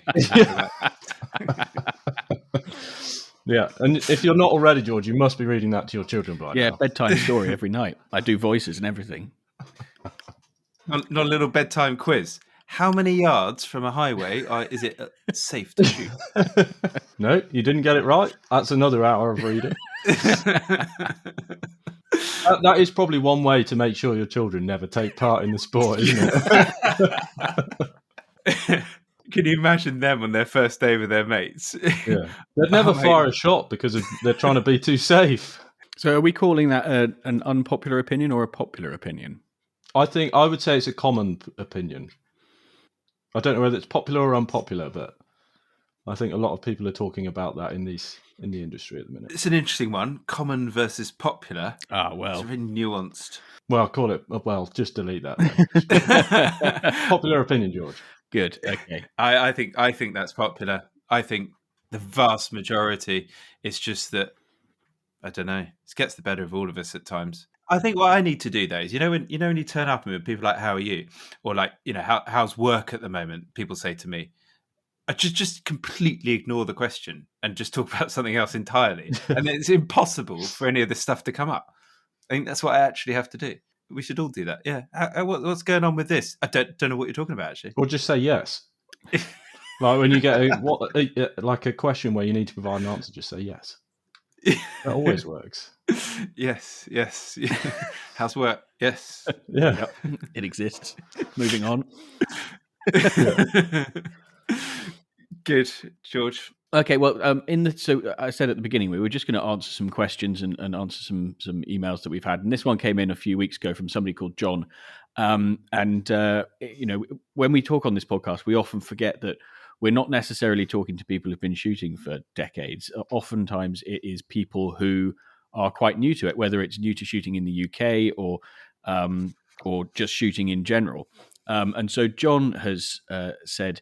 Yeah, and if you're not already, George, you must be reading that to your children by now. Yeah, bedtime story every night. I do voices and everything. Not a little bedtime quiz. How many yards from a highway is it safe to shoot? No, you didn't get it right. That's another hour of reading. That is probably one way to make sure your children never take part in the sport, isn't it? Can you imagine them on their first day with their mates? Yeah, they'd never fire a shot because they're trying to be too safe. So are we calling that an unpopular opinion or a popular opinion? I would say it's a common opinion. I don't know whether it's popular or unpopular, but I think a lot of people are talking about that in the industry at the minute. It's an interesting one. Common versus popular. Ah, well. It's very nuanced. Well, call it. Well, just delete that. Popular opinion, George. Good. Okay. I think that's popular. I think the vast majority is just that, I don't know, it gets the better of all of us at times. I think what I need to do though is, when you turn up and people are like, how are you? Or how's work at the moment? People say to me, I just completely ignore the question and just talk about something else entirely. And it's impossible for any of this stuff to come up. I think that's what I actually have to do. We should all do that. Yeah. What's going on with this? I don't know what you're talking about, actually. Or just say yes. Like when you get a question where you need to provide an answer, just say yes. That always works. Yes. How's work? Yes. Yeah. Yep. It exists. Moving on. Good, George. Okay, well, so I said at the beginning we were just going to answer some questions and answer some emails that we've had, and this one came in a few weeks ago from somebody called John. When we talk on this podcast, we often forget that we're not necessarily talking to people who've been shooting for decades. Oftentimes, it is people who are quite new to it, whether it's new to shooting in the UK or just shooting in general. And so John has said,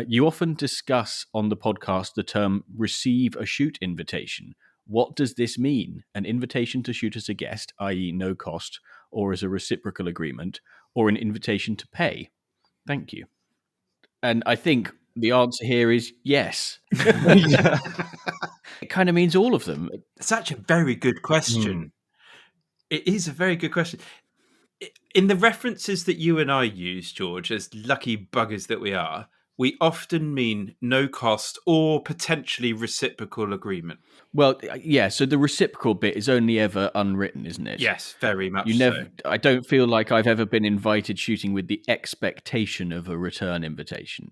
you often discuss on the podcast the term receive a shoot invitation. What does this mean? An invitation to shoot as a guest, i.e. no cost, or as a reciprocal agreement, or an invitation to pay? Thank you. And I think the answer here is yes. It kind of means all of them. Such a very good question. It is a very good question. In the references that you and I use, George, as lucky buggers that we are, we often mean no cost or potentially reciprocal agreement. Well, yeah, so the reciprocal bit is only ever unwritten, isn't it? Yes, very much so. I don't feel like I've ever been invited shooting with the expectation of a return invitation,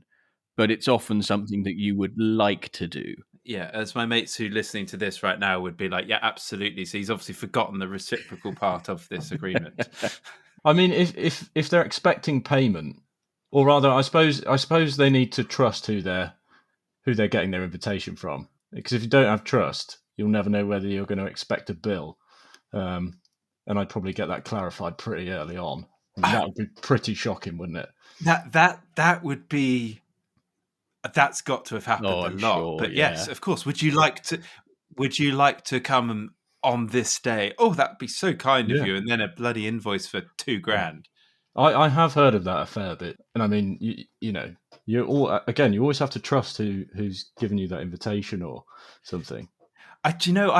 but it's often something that you would like to do. Yeah, as my mates who are listening to this right now would be like, yeah, absolutely. So he's obviously forgotten the reciprocal part of this agreement. I mean, if they're expecting payment, or rather, I suppose they need to trust who they're getting their invitation from. Because if you don't have trust, you'll never know whether you're going to expect a bill. And I'd probably get that clarified pretty early on. That would be pretty shocking, wouldn't it? That would be. That's got to have happened a lot. Sure, but yes, of course. Would you like to come on this day? Oh, that'd be so kind of you. And then a bloody invoice for $2,000. I have heard of that a fair bit, and I mean, you always have to trust who's giving you that invitation or something. I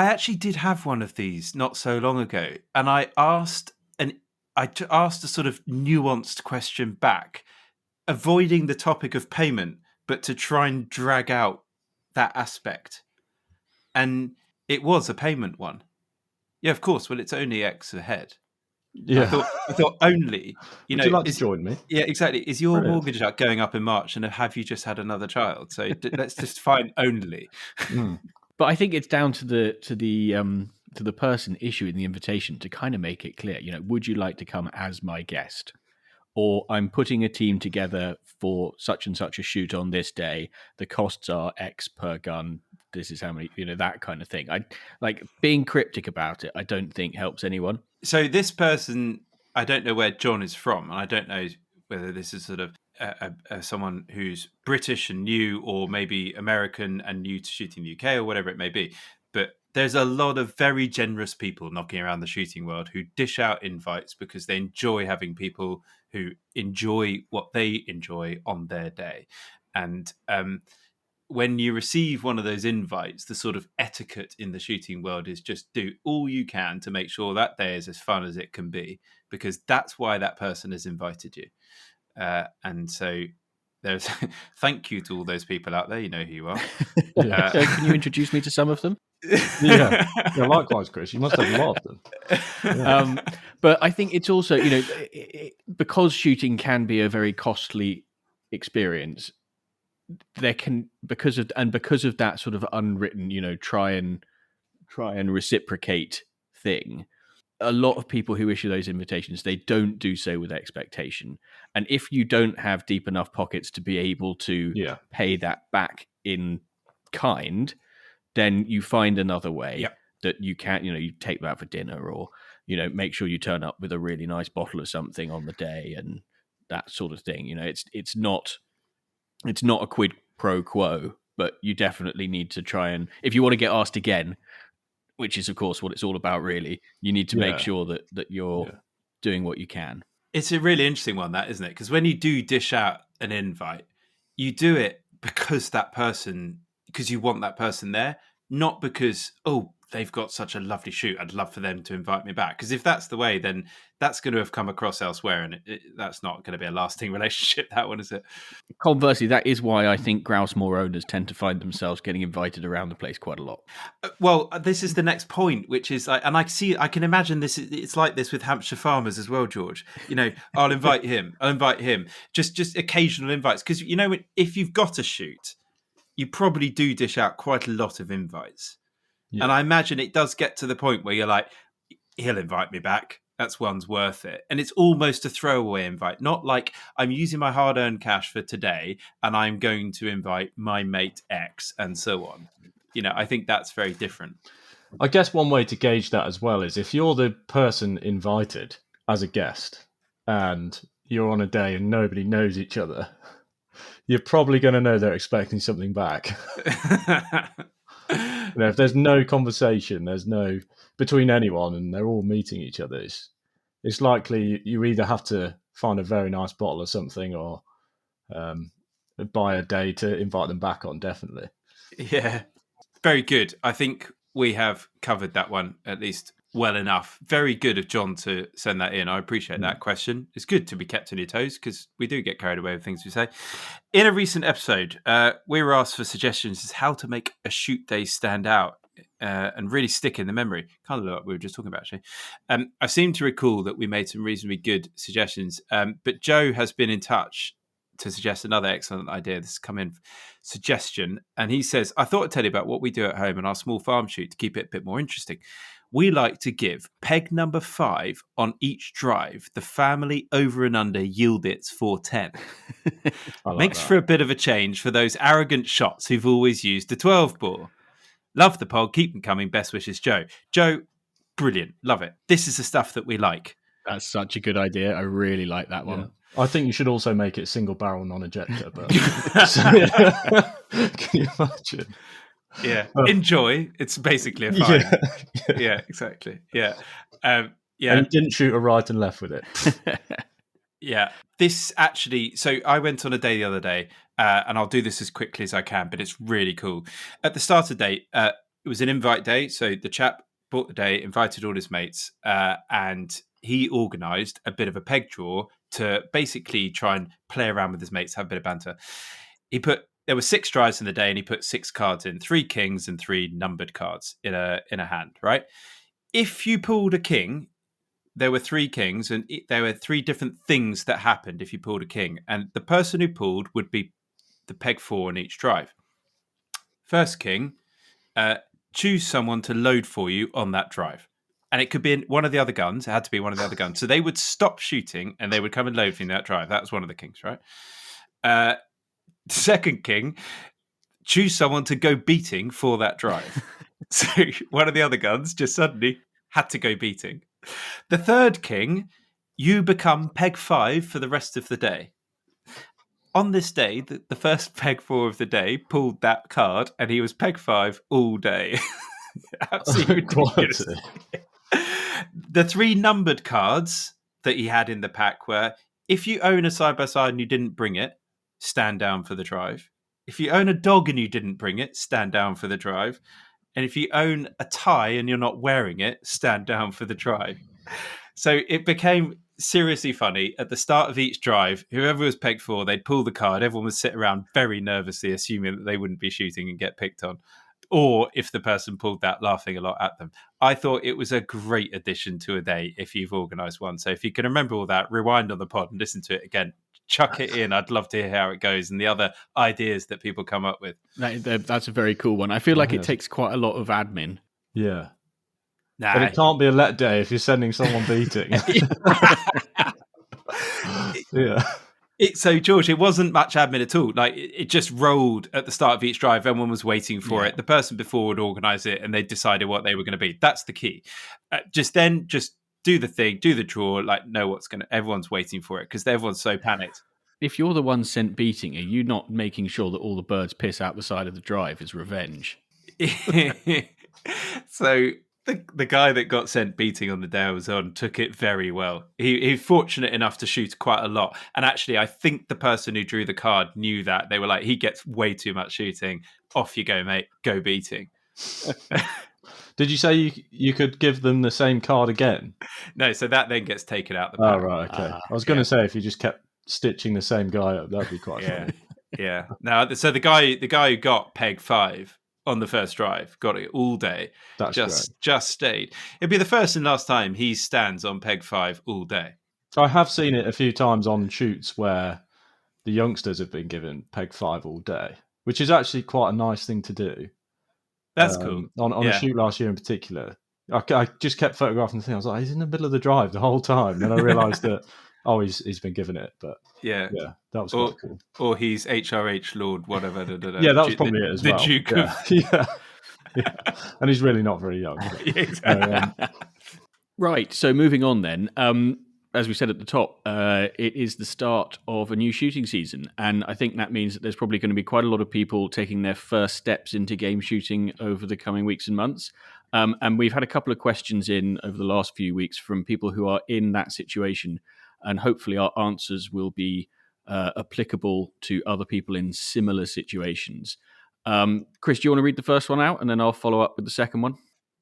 actually did have one of these not so long ago, and I asked a sort of nuanced question back, avoiding the topic of payment, but to try and drag out that aspect, and it was a payment one. Yeah, of course. Well, it's only X ahead. Yeah, I thought only. Would you like to join me? Yeah, exactly. Is your mortgage going up in March, and have you just had another child? So let's just find only. But I think it's down to the person issuing the invitation to kind of make it clear. Would you like to come as my guest? Or I'm putting a team together for such and such a shoot on this day. The costs are X per gun. This is how many, that kind of thing. I like being cryptic about it. I don't think helps anyone. So this person, I don't know where John is from, and I don't know whether this is sort of someone who's British and new, or maybe American and new to shooting the UK, or whatever it may be. But there's a lot of very generous people knocking around the shooting world who dish out invites because they enjoy having people who enjoy what they enjoy on their day. And when you receive one of those invites, the sort of etiquette in the shooting world is just do all you can to make sure that day is as fun as it can be, because that's why that person has invited you. And so there's thank you to all those people out there. You know who you are. So can you introduce me to some of them? Yeah, likewise, Chris. You must have a lot of them. Yeah. But I think it's also, because shooting can be a very costly experience. There can because of that sort of unwritten, try and reciprocate thing. A lot of people who issue those invitations, they don't do so with expectation. And if you don't have deep enough pockets to be able to pay that back in kind, then you find another way that you can, you take them out for dinner, or, make sure you turn up with a really nice bottle of something on the day and that sort of thing. It's not a quid pro quo, but you definitely need to try and, if you want to get asked again, which is, of course, what it's all about, really, you need to make sure that you're doing what you can. It's a really interesting one, that, isn't it? Because when you do dish out an invite, you do it because you want that person there, not because, oh, they've got such a lovely shoot, I'd love for them to invite me back. Because if that's the way, then that's going to have come across elsewhere, and that's not going to be a lasting relationship, that one, is it? Conversely, that is why I think Grousemoor owners tend to find themselves getting invited around the place quite a lot. Well, this is the next point, which is, and I can imagine this. It's like this with Hampshire farmers as well, George. I'll invite him. Just occasional invites, because if you've got a shoot, you probably do dish out quite a lot of invites. Yeah. And I imagine it does get to the point where you're like, he'll invite me back. That's one's worth it. And it's almost a throwaway invite, not like I'm using my hard-earned cash for today and I'm going to invite my mate X and so on. I think that's very different. I guess one way to gauge that as well is if you're the person invited as a guest and you're on a day and nobody knows each other, you're probably going to know they're expecting something back. If there's no conversation, there's no between anyone, and they're all meeting each other, it's likely you either have to find a very nice bottle or something, or buy a day to invite them back on. Definitely. Yeah, very good. I think we have covered that one at least well enough. Very good of John to send that in. I appreciate that question. It's good to be kept on your toes because we do get carried away with things we say. In a recent episode, we were asked for suggestions as how to make a shoot day stand out and really stick in the memory. Kind of like we were just talking about, actually. I seem to recall that we made some reasonably good suggestions, but Joe has been in touch to suggest another excellent idea. This has come in suggestion, and he says, I thought I'd tell you about what we do at home in our small farm shoot to keep it a bit more interesting. We like to give peg number 5 on each drive. The family over and under yield it's 410. Makes for a bit of a change for those arrogant shots who've always used the 12 bore. Love the pod. Keep them coming. Best wishes, Joe. Joe, brilliant. Love it. This is the stuff that we like. That's such a good idea. I really like that one. Yeah. I think you should also make it single barrel non-ejector. But can you imagine? Yeah, enjoy. It's basically a fine. Yeah, exactly. Yeah, And you didn't shoot a right and left with it. Yeah, this actually. So I went on a day the other day, and I'll do this as quickly as I can, but it's really cool. At the start of the day, it was an invite day. So the chap bought the day, invited all his mates, and he organised a bit of a peg draw to basically try and play around with his mates, have a bit of banter. There were 6 drives in the day, and he put 6 cards in, 3 kings and 3 numbered cards in a hand, right? If you pulled a king, there were 3 kings, and there were 3 different things that happened if you pulled a king. And the person who pulled would be the peg 4 on each drive. First king, choose someone to load for you on that drive. And it could be one of the other guns. It had to be one of the other guns. So they would stop shooting, and they would come and load for you that drive. That was one of the kings, right? Second king, choose someone to go beating for that drive. So one of the other guns just suddenly had to go beating. The third king, you become peg 5 for the rest of the day. On this day, the first peg 4 of the day pulled that card, and he was peg 5 all day. Absolutely ridiculous. The 3 numbered cards that he had in the pack were, if you own a side-by-side and you didn't bring it, stand down for the drive. If you own a dog and you didn't bring it, stand down for the drive. And if you own a tie and you're not wearing it, stand down for the drive. So it became seriously funny. At the start of each drive, whoever was pegged 4, they'd pull the card. Everyone would sit around very nervously, assuming that they wouldn't be shooting and get picked on. Or if the person pulled that, laughing a lot at them. I thought it was a great addition to a day if you've organised one. So if you can remember all that, rewind on the pod and listen to it again. Chuck it in. I'd love to hear how it goes and the other ideas that people come up with. That's a very cool one. I feel like it takes quite a lot of admin. Yeah. But it can't be a let day if you're sending someone beating. Yeah. So, George, it wasn't much admin at all. Like, it just rolled at the start of each drive. Everyone was waiting for it. The person before would organise it, and they decided what they were going to be. That's the key. Just do the thing, do the draw, like know everyone's waiting for it because everyone's so panicked. If you're the one sent beating, are you not making sure that all the birds piss out the side of the drive as revenge? So The guy that got sent beating on the day I was on took it very well. He's fortunate enough to shoot quite a lot. And actually, I think the person who drew the card knew that. They were like, he gets way too much shooting. Off you go, mate. Go beating. Did you say you could give them the same card again? No, so that then gets taken out the pack. Oh, right, okay. I was going to say, if you just kept stitching the same guy up, that'd be quite funny. Yeah. Now, so the guy who got peg 5 on the first drive got it all day. That's just stayed. It'd be the first and last time he stands on peg 5 all day. I have seen it a few times on shoots where the youngsters have been given peg 5 all day, which is actually quite a nice thing to do. That's cool. On a shoot last year in particular, I just kept photographing the thing. I was like, he's in the middle of the drive the whole time. Then I realised that, he's been given it. But yeah, that was quite cool. Or he's HRH Lord, whatever. Yeah, that was probably it as well. The Duke of... Yeah. And he's really not very young. Exactly. Right, so moving on then. As we said at the top, it is the start of a new shooting season. And I think that means that there's probably going to be quite a lot of people taking their first steps into game shooting over the coming weeks and months. And we've had a couple of questions in over the last few weeks from people who are in that situation. And hopefully our answers will be applicable to other people in similar situations. Chris, do you want to read the first one out? And then I'll follow up with the second one.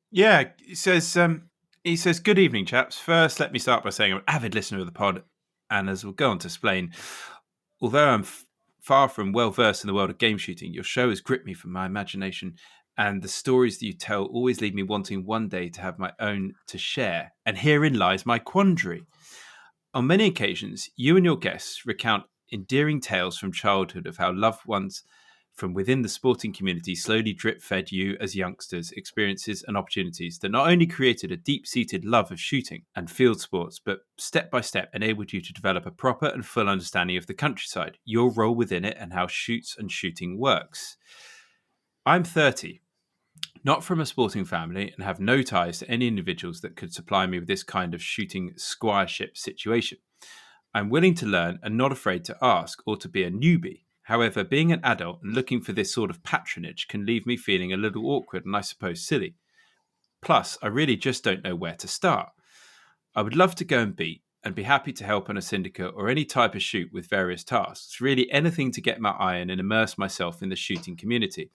Yeah, it says... He says, good evening, chaps. First, let me start by saying I'm an avid listener of the pod, and as we'll go on to explain, although I'm far from well-versed in the world of game shooting, your show has gripped me from my imagination, and the stories that you tell always leave me wanting one day to have my own to share, and herein lies my quandary. On many occasions, you and your guests recount endearing tales from childhood of how loved ones from within the sporting community slowly drip-fed you as youngsters experiences and opportunities that not only created a deep-seated love of shooting and field sports, but step-by-step enabled you to develop a proper and full understanding of the countryside, your role within it, and how shoots and shooting works. I'm 30, not from a sporting family, and have no ties to any individuals that could supply me with this kind of shooting squireship situation. I'm willing to learn and not afraid to ask or to be a newbie. However, being an adult and looking for this sort of patronage can leave me feeling a little awkward and I suppose silly. Plus, I really just don't know where to start. I would love to go and beat and be happy to help on a syndicate or any type of shoot with various tasks, really anything to get my eye in and immerse myself in the shooting community.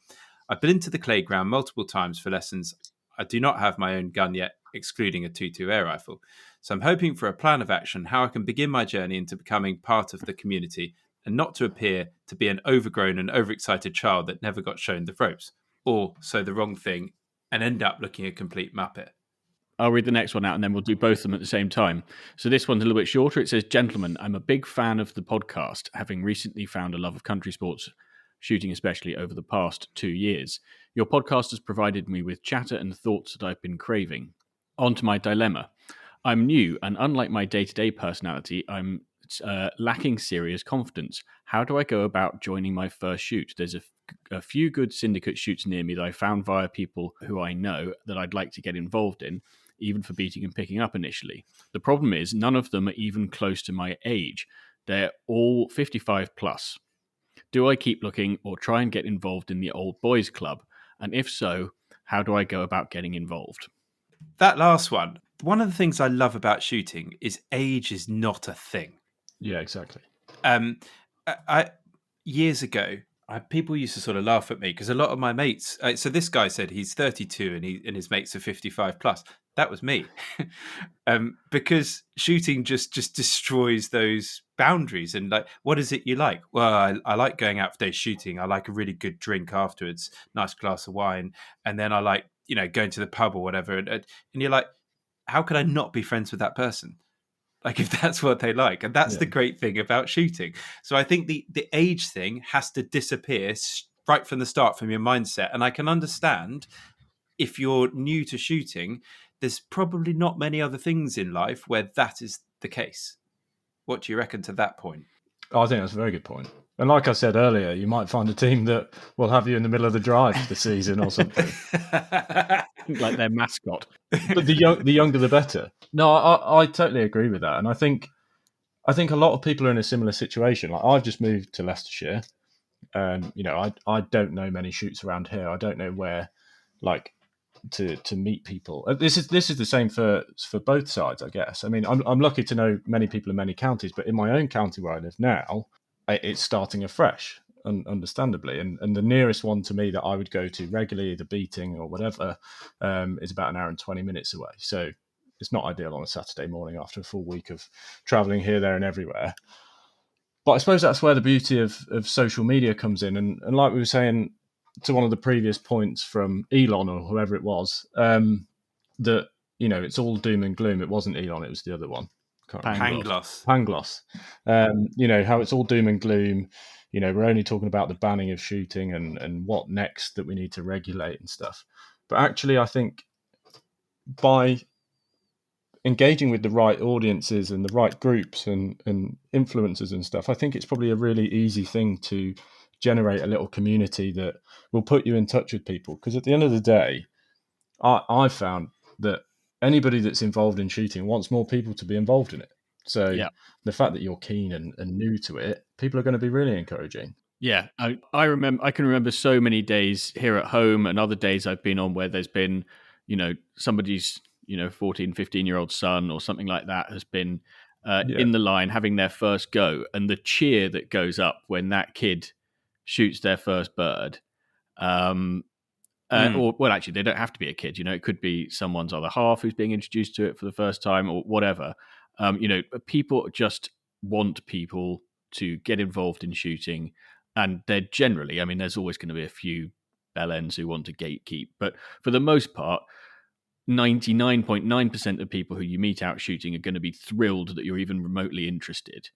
I've been into the clay ground multiple times for lessons. I do not have my own gun yet, excluding a 2.2 air rifle. So I'm hoping for a plan of action, how I can begin my journey into becoming part of the community and not to appear to be an overgrown and overexcited child that never got shown the ropes, or so the wrong thing and end up looking a complete muppet. I'll read the next one out and then we'll do both of them at the same time. So this one's a little bit shorter. It says, gentlemen, I'm a big fan of the podcast, having recently found a love of country sports, shooting especially over the past 2 years. Your podcast has provided me with chatter and thoughts that I've been craving. On to my dilemma. I'm new, and unlike my day-to-day personality, I'm lacking serious confidence. How do I go about joining my first shoot? There's a few good syndicate shoots near me that I found via people who I know that I'd like to get involved in, even for beating and picking up initially. The problem is none of them are even close to my age. They're all 55 plus. Do I keep looking or try and get involved in the old boys club? And if so, how do I go about getting involved? That last one of the things I love about shooting is age is not a thing. Yeah, exactly. Years ago, people used to sort of laugh at me because a lot of my mates. So this guy said he's 32 and his mates are 55 plus. That was me, because shooting just destroys those boundaries. And like, what is it you like? Well, I like going out for day shooting. I like a really good drink afterwards, nice glass of wine, and then I like going to the pub or whatever. And you're like, how could I not be friends with that person? Like, if that's what they like. And that's the great thing about shooting. So I think the age thing has to disappear right from the start from your mindset. And I can understand if you're new to shooting, there's probably not many other things in life where that is the case. What do you reckon to that point? I think that's a very good point. And like I said earlier, you might find a team that will have you in the middle of the drive this season or something. Like their mascot. But the younger the better. No, I totally agree with that. And I think a lot of people are in a similar situation. Like, I've just moved to Leicestershire. And, I don't know many shoots around here. I don't know where, like, to meet people. This is the same for both sides, I guess. I mean, I'm lucky to know many people in many counties, but in my own county where I live now, it's starting afresh, understandably. And the nearest one to me that I would go to regularly, the Beating or whatever, is about an hour and 20 minutes away. So it's not ideal on a Saturday morning after a full week of traveling here, there, and everywhere. But I suppose that's where the beauty of social media comes in. And like we were saying to one of the previous points from Elon or whoever it was, that, you know, it's all doom and gloom. It wasn't Elon, it was the other one. Pangloss. You know, how it's all doom and gloom. You know, we're only talking about the banning of shooting and what next that we need to regulate and stuff. But actually, I think by engaging with the right audiences and the right groups and influencers and stuff, I think it's probably a really easy thing to generate a little community that will put you in touch with people. Because at the end of the day, I've found that anybody that's involved in shooting wants more people to be involved in it. So the fact that you're keen and new to it, people are going to be really encouraging. Yeah, I can remember so many days here at home and other days I've been on where there's been, you know, somebody's, you know, 14, 15-year-old son or something like that has been in the line having their first go, and the cheer that goes up when that kid shoots their first bird. Or, well, actually, they don't have to be a kid. You know, it could be someone's other half who's being introduced to it for the first time or whatever. You know, people just want people to get involved in shooting, and they're generally, I mean, there's always going to be a few bellends who want to gatekeep, but for the most part, 99.9% of people who you meet out shooting are going to be thrilled that you're even remotely interested,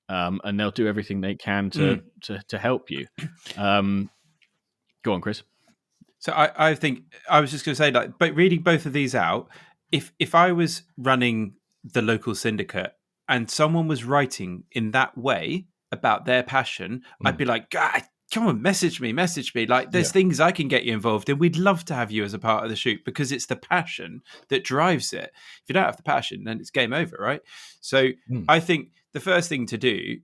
and they'll do everything they can to help you. Go on, Chris. So I think I was just going to say, like, but reading both of these out, if I was running the local syndicate and someone was writing in that way about their passion, I'd be like, God, come on, message me. Like, there's things I can get you involved in. We'd love to have you as a part of the shoot, because it's the passion that drives it. If you don't have the passion, then it's game over, right? So I think the first thing to do,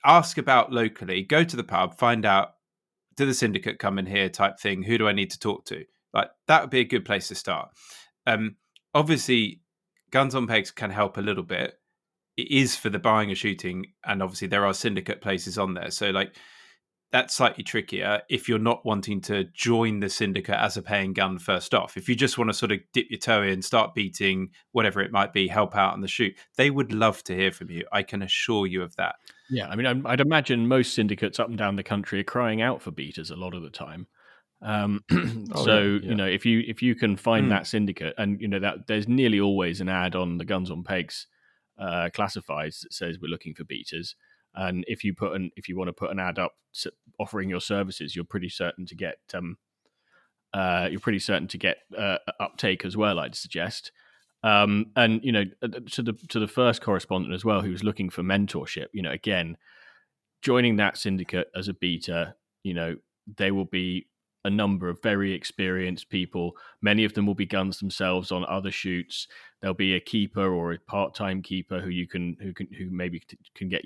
ask about locally, go to the pub, find out, do the syndicate come in here type thing? Who do I need to talk to? Like, that would be a good place to start. Obviously, Guns on Pegs can help a little bit. It is for the buying or shooting, and obviously there are syndicate places on there. So, like, that's slightly trickier if you're not wanting to join the syndicate as a paying gun first off. If you just want to sort of dip your toe in, start beating, whatever it might be, help out on the shoot, they would love to hear from you. I can assure you of that. Yeah, I mean, I'd imagine most syndicates up and down the country are crying out for beaters a lot of the time. You know, if you can find that syndicate, and you know that there's nearly always an ad on the Guns on Pegs classifieds that says we're looking for beaters, and if you want to put an ad up offering your services, you're pretty certain to get uptake as well, I'd suggest. And you know, to the first correspondent as well, who was looking for mentorship, you know, again, joining that syndicate as a beater, you know, there will be a number of very experienced people. Many of them will be guns themselves on other shoots. There'll be a keeper or a part-time keeper who maybe can get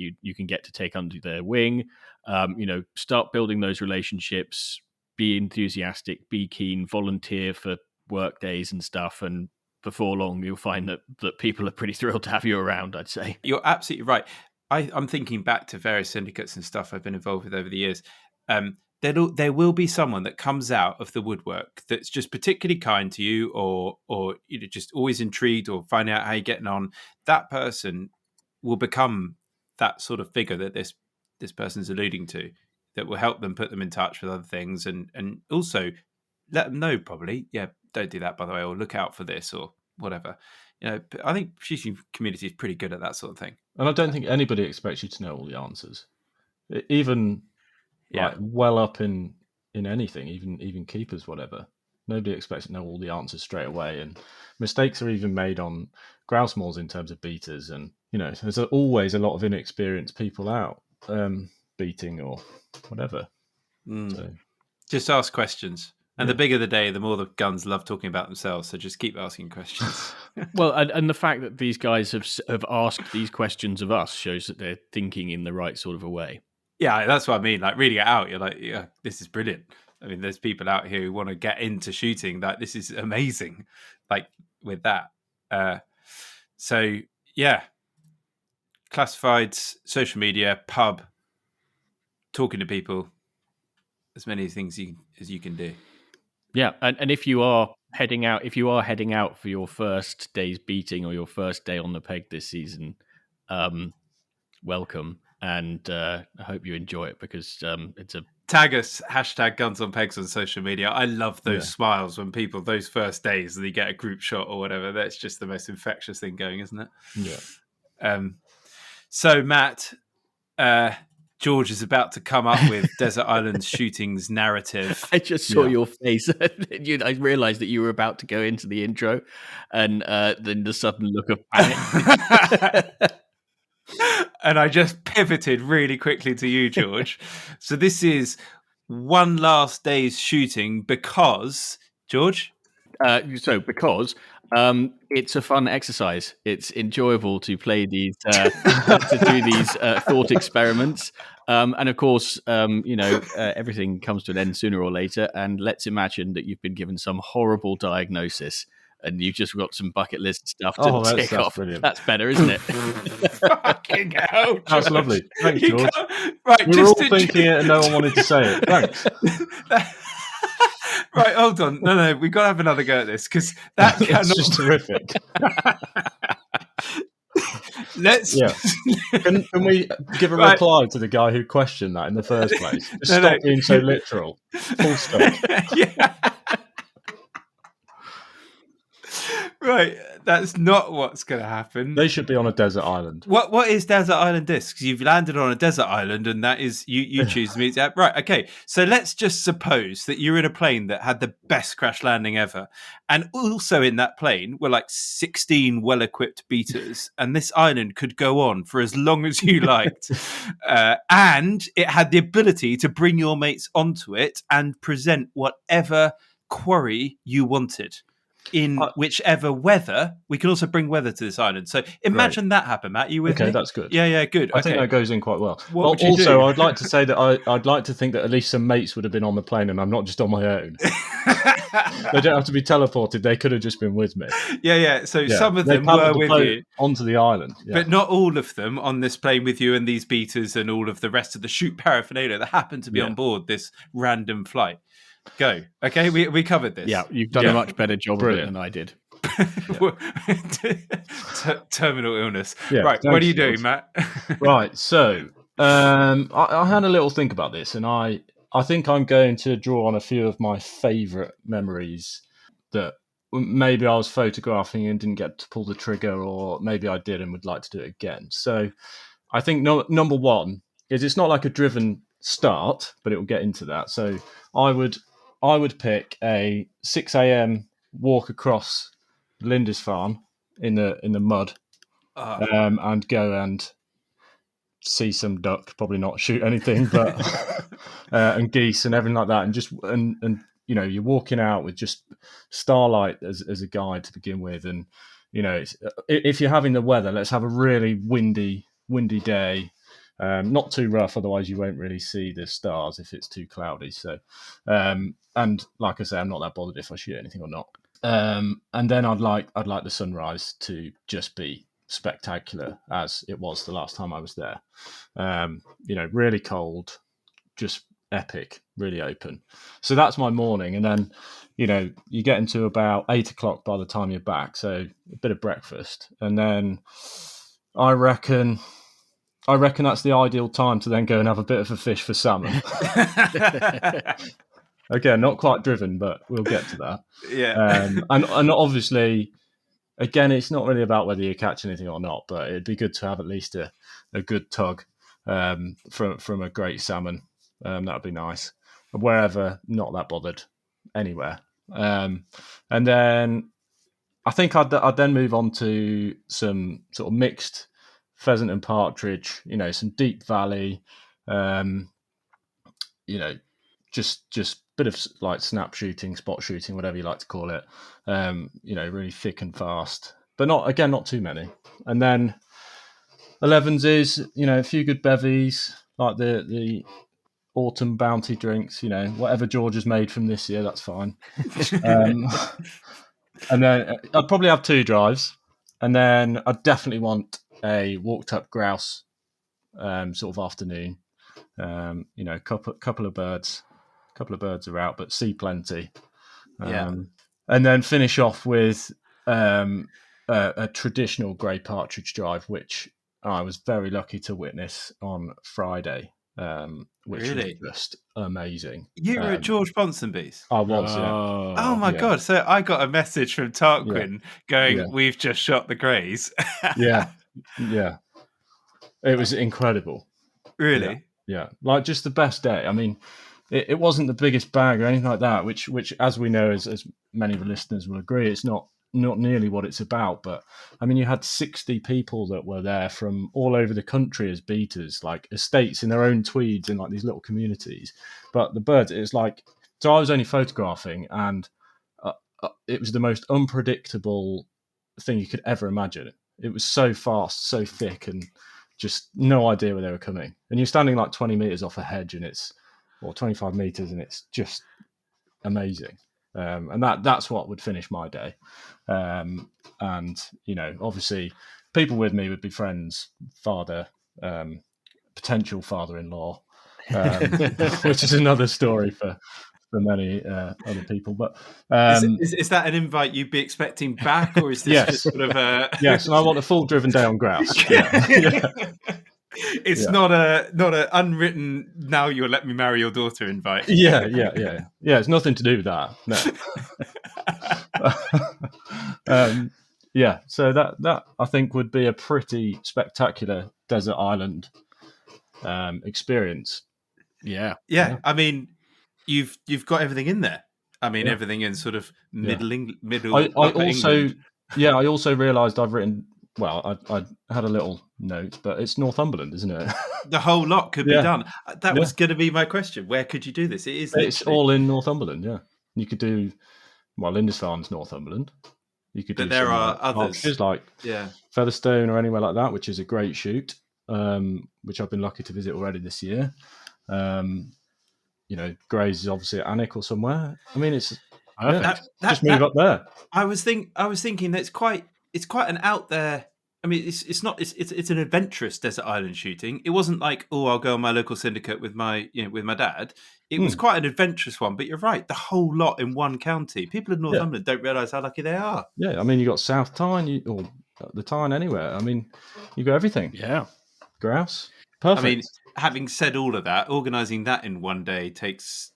to take under their wing. You know, start building those relationships. Be enthusiastic. Be keen. Volunteer for work days and stuff. And before long, you'll find that people are pretty thrilled to have you around, I'd say. You're absolutely right. I'm thinking back to various syndicates and stuff I've been involved with over the years. There will be someone that comes out of the woodwork that's just particularly kind to you, or you know, just always intrigued, or finding out how you're getting on. That person will become that sort of figure that this person's alluding to, that will help them put them in touch with other things, and also let them know, probably, yeah, don't do that, by the way, or look out for this, or whatever. You know, I think shooting community is pretty good at that sort of thing. And I don't think anybody expects you to know all the answers, even like well up in anything, even keepers, whatever. Nobody expects to know all the answers straight away, and mistakes are even made on grouse moors in terms of beaters. And you know, there's always a lot of inexperienced people out beating or whatever. So just ask questions. And the bigger the day, the more the guns love talking about themselves. So just keep asking questions. Well, and the fact that these guys have asked these questions of us shows that they're thinking in the right sort of a way. Yeah, that's what I mean. Like, reading it out, you're like, yeah, this is brilliant. I mean, there's people out here who want to get into shooting. Like, this is amazing. Like with that. So yeah, classifieds, social media, pub, talking to people, as many things as you can do. Yeah, and if you are heading out for your first day's beating or your first day on the peg this season, welcome, and I hope you enjoy it, because it's a tag us #GunsOnPegs on social media. I love those smiles when people those first days they get a group shot or whatever. That's just the most infectious thing going, isn't it? Yeah. So Matt, George is about to come up with Desert Island Shooting's narrative. I just saw your face. I realised that you were about to go into the intro, and then the sudden look of panic. And I just pivoted really quickly to you, George. So this is one last day's shooting because, George? Because it's a fun exercise. It's enjoyable to play these, to do these thought experiments. And of course, everything comes to an end sooner or later. And let's imagine that you've been given some horrible diagnosis and you've just got some bucket list stuff to tick off. Brilliant. That's better, isn't it? Fucking hell, George. That's lovely. Thanks, George. Right, we were all thinking it and no one wanted to say it. Thanks. Right, hold on. No, we've got to have another go at this, because that it's just terrific. Let's. Yeah. Can we give a reply to the guy who questioned that in the first place? Just stop being so literal. Full stop. Yeah. Right, that's not what's going to happen. They should be on a desert island. What is desert island discs? You've landed on a desert island, and that is you choose to meet. Right, okay. So let's just suppose that you're in a plane that had the best crash landing ever, and also in that plane were like 16 well-equipped beaters, and this island could go on for as long as you liked, and it had the ability to bring your mates onto it and present whatever quarry you wanted. In whichever weather, we can also bring weather to this island. So imagine that happen, Matt. You with me? Okay, that's good. Yeah, good. I think that goes in quite well. What would you do? Also, I'd like to say that I'd like to think that at least some mates would have been on the plane, and I'm not just on my own. They don't have to be teleported. They could have just been with me. Yeah. So some of them were with you onto the island, but not all of them on this plane with you, and these beaters and all of the rest of the shoot paraphernalia that happened to be on board this random flight. Go. Okay, we covered this. Yeah, you've done a much better job of it than I did. Terminal illness. Yeah, right, what are you doing, Matt? Right, so I had a little think about this, and I think I'm going to draw on a few of my favourite memories that maybe I was photographing and didn't get to pull the trigger, or maybe I did and would like to do it again. So I think number one is it's not like a driven start, but it will get into that. So I would pick a 6 a.m. walk across Lindisfarne in the mud, and go and see some duck. Probably not shoot anything, but and geese and everything like that. And just and you're walking out with just starlight as a guide to begin with. And if you're having the weather, let's have a really windy day. Not too rough, otherwise you won't really see the stars if it's too cloudy. So, and like I say, I'm not that bothered if I shoot anything or not. And then I'd like the sunrise to just be spectacular, as it was the last time I was there. Really cold, just epic, really open. So that's my morning, and then you get into about 8 o'clock by the time you're back. So a bit of breakfast, and then I reckon that's the ideal time to then go and have a bit of a fish for salmon. Again, not quite driven, but we'll get to that. Yeah. And obviously, again, it's not really about whether you catch anything or not, but it'd be good to have at least a good tug from a great salmon. That would be nice. Wherever, not that bothered. Anywhere. And then I think I'd then move on to some sort of mixed pheasant and partridge, some deep valley, just bit of like snap shooting, spot shooting, whatever you like to call it. Really thick and fast, but not too many. And then 11s is, a few good bevies, like the autumn bounty drinks, whatever George has made from this year, that's fine. And then I'd probably have 2 drives, and then I'd definitely want a walked up grouse sort of afternoon. Couple of birds are out, but see plenty. And then finish off with a traditional grey partridge drive, which I was very lucky to witness on Friday, which was just amazing. You were at George Ponsonby's? I was, Oh my God. So I got a message from Tarquin going, we've just shot the greys. Yeah. It was incredible. Really? Yeah. Like, just the best day. I mean, it wasn't the biggest bag or anything like that, which as we know, as many of the listeners will agree, it's not nearly what it's about. But I mean, you had 60 people that were there from all over the country as beaters, like estates in their own tweeds in like these little communities. But the birds, it's like, so I was only photographing, and it was the most unpredictable thing you could ever imagine. It was so fast, so thick, and just no idea where they were coming. And you're standing like 20 meters off a hedge, or 25 meters, and it's just amazing. And that's what would finish my day. And obviously people with me would be friends, father, potential father-in-law, which is another story for many other people. But is that an invite you'd be expecting back, or is this just sort of a... Yes, and I want a full driven day on grouse. Yeah. It's not a unwritten "now you'll let me marry your daughter" invite. Yeah. It's nothing to do with that. No. So that I think would be a pretty spectacular desert island experience. Yeah. I mean, you've got everything in there. I mean, everything in sort of middle. I also realised I've written. Well, I had a little note, but it's Northumberland, isn't it? The whole lot could be done. That was going to be my question. Where could you do this? It's all in Northumberland, yeah. You could do, Lindisfarne's Northumberland. You could, but there are others, like Featherstone or anywhere like that, which is a great shoot, which I've been lucky to visit already this year. Grays is obviously at Alnwick or somewhere. I mean, it's just move up there. I was thinking that it's quite an out there. I mean, it's an adventurous desert island shooting. It wasn't like, I'll go on my local syndicate with my dad. It was quite an adventurous one. But you're right, the whole lot in one county. People in Northumberland don't realise how lucky they are. Yeah, I mean, you got South Tyne or the Tyne anywhere. I mean, you got everything. Yeah, grouse, perfect. I mean, having said all of that, organising that in one day takes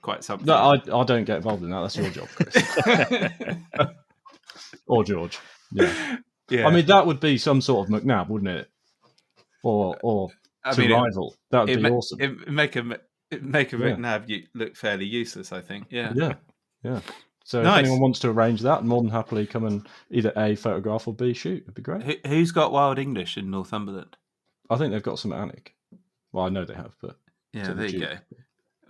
quite something. No, I don't get involved in that. That's your job, Chris. Or George. Yeah. I mean, that would be some sort of McNab, wouldn't it? Or rival. That would be awesome. It make a McNab look fairly useless, I think. Yeah. So if anyone wants to arrange that, more than happily come and either A, photograph, or B, shoot. It'd be great. Who's got Wild English in Northumberland? I think they've got some at Alnwick. Well, I know they have, but there you go.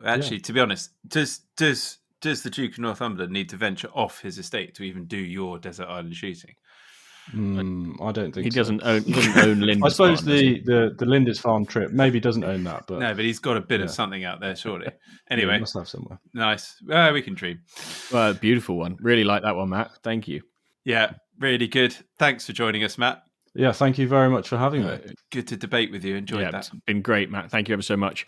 Actually, to be honest, does the Duke of Northumberland need to venture off his estate to even do your desert island shooting? I don't think he doesn't own Lindisfarne. I suppose the Lindisfarne trip maybe doesn't own that, but no, but he's got a bit of something out there, surely. Anyway, must have somewhere. Nice. We can dream. Well, beautiful one. Really like that one, Matt. Thank you. Yeah, really good. Thanks for joining us, Matt. Yeah, thank you very much for having me. Good to debate with you. Enjoyed that. It's been great, Matt. Thank you ever so much.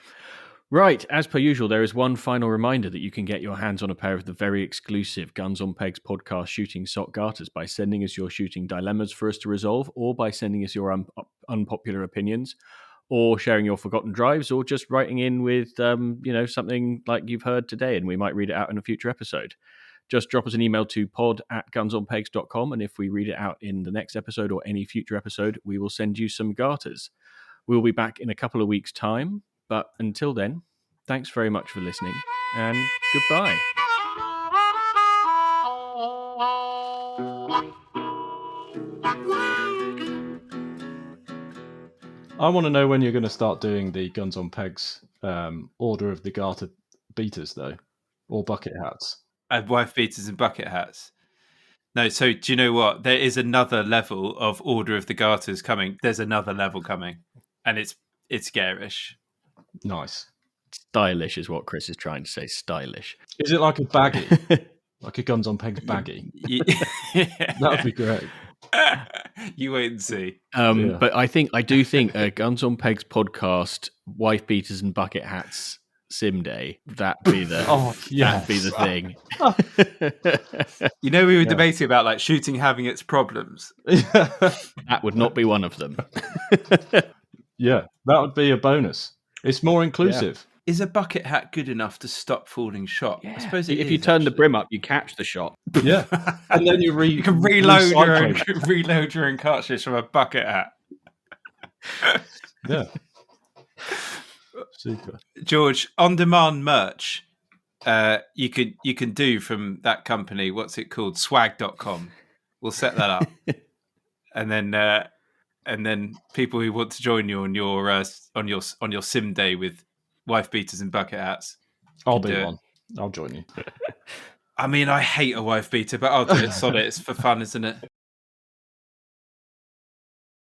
Right, as per usual, there is one final reminder that you can get your hands on a pair of the very exclusive Guns on Pegs podcast shooting sock garters by sending us your shooting dilemmas for us to resolve, or by sending us your unpopular opinions, or sharing your forgotten drives, or just writing in with something like you've heard today, and we might read it out in a future episode. Just drop us an email to pod@gunsonpegs.com, and if we read it out in the next episode or any future episode, we will send you some garters. We'll be back in a couple of weeks' time. But until then, thanks very much for listening, and goodbye. I want to know when you're going to start doing the Guns on Pegs order of the garter beaters, though, or bucket hats. Wife beaters and bucket hats. No, so do you know what? There is another level of order of the garters coming. There's another level coming, and it's garish. Nice. Stylish is what Chris is trying to say. Stylish. Is it like a baggie? Like a Guns on Pegs baggie? That would be great. You wait and see. But I do think Guns on Pegs podcast, wife beaters and bucket hats sim day. That'd be the that'd be the thing. You know, we were debating about like shooting having its problems. That would not be one of them. Yeah, that would be a bonus. It's more inclusive. Is a bucket hat good enough to stop falling shot? Yeah. I suppose if you turn the brim up, you catch the shot. Yeah, and then you can reload your own cartridge from a bucket hat. Yeah, super. George, on-demand merch, you can do from that company. What's it called? Swag.com. We'll set that up, and then people who want to join you on your sim day with wife beaters and bucket hats. I'll be one. I'll join you. I mean, I hate a wife beater, but I'll do it. Sod it. It's for fun, isn't it?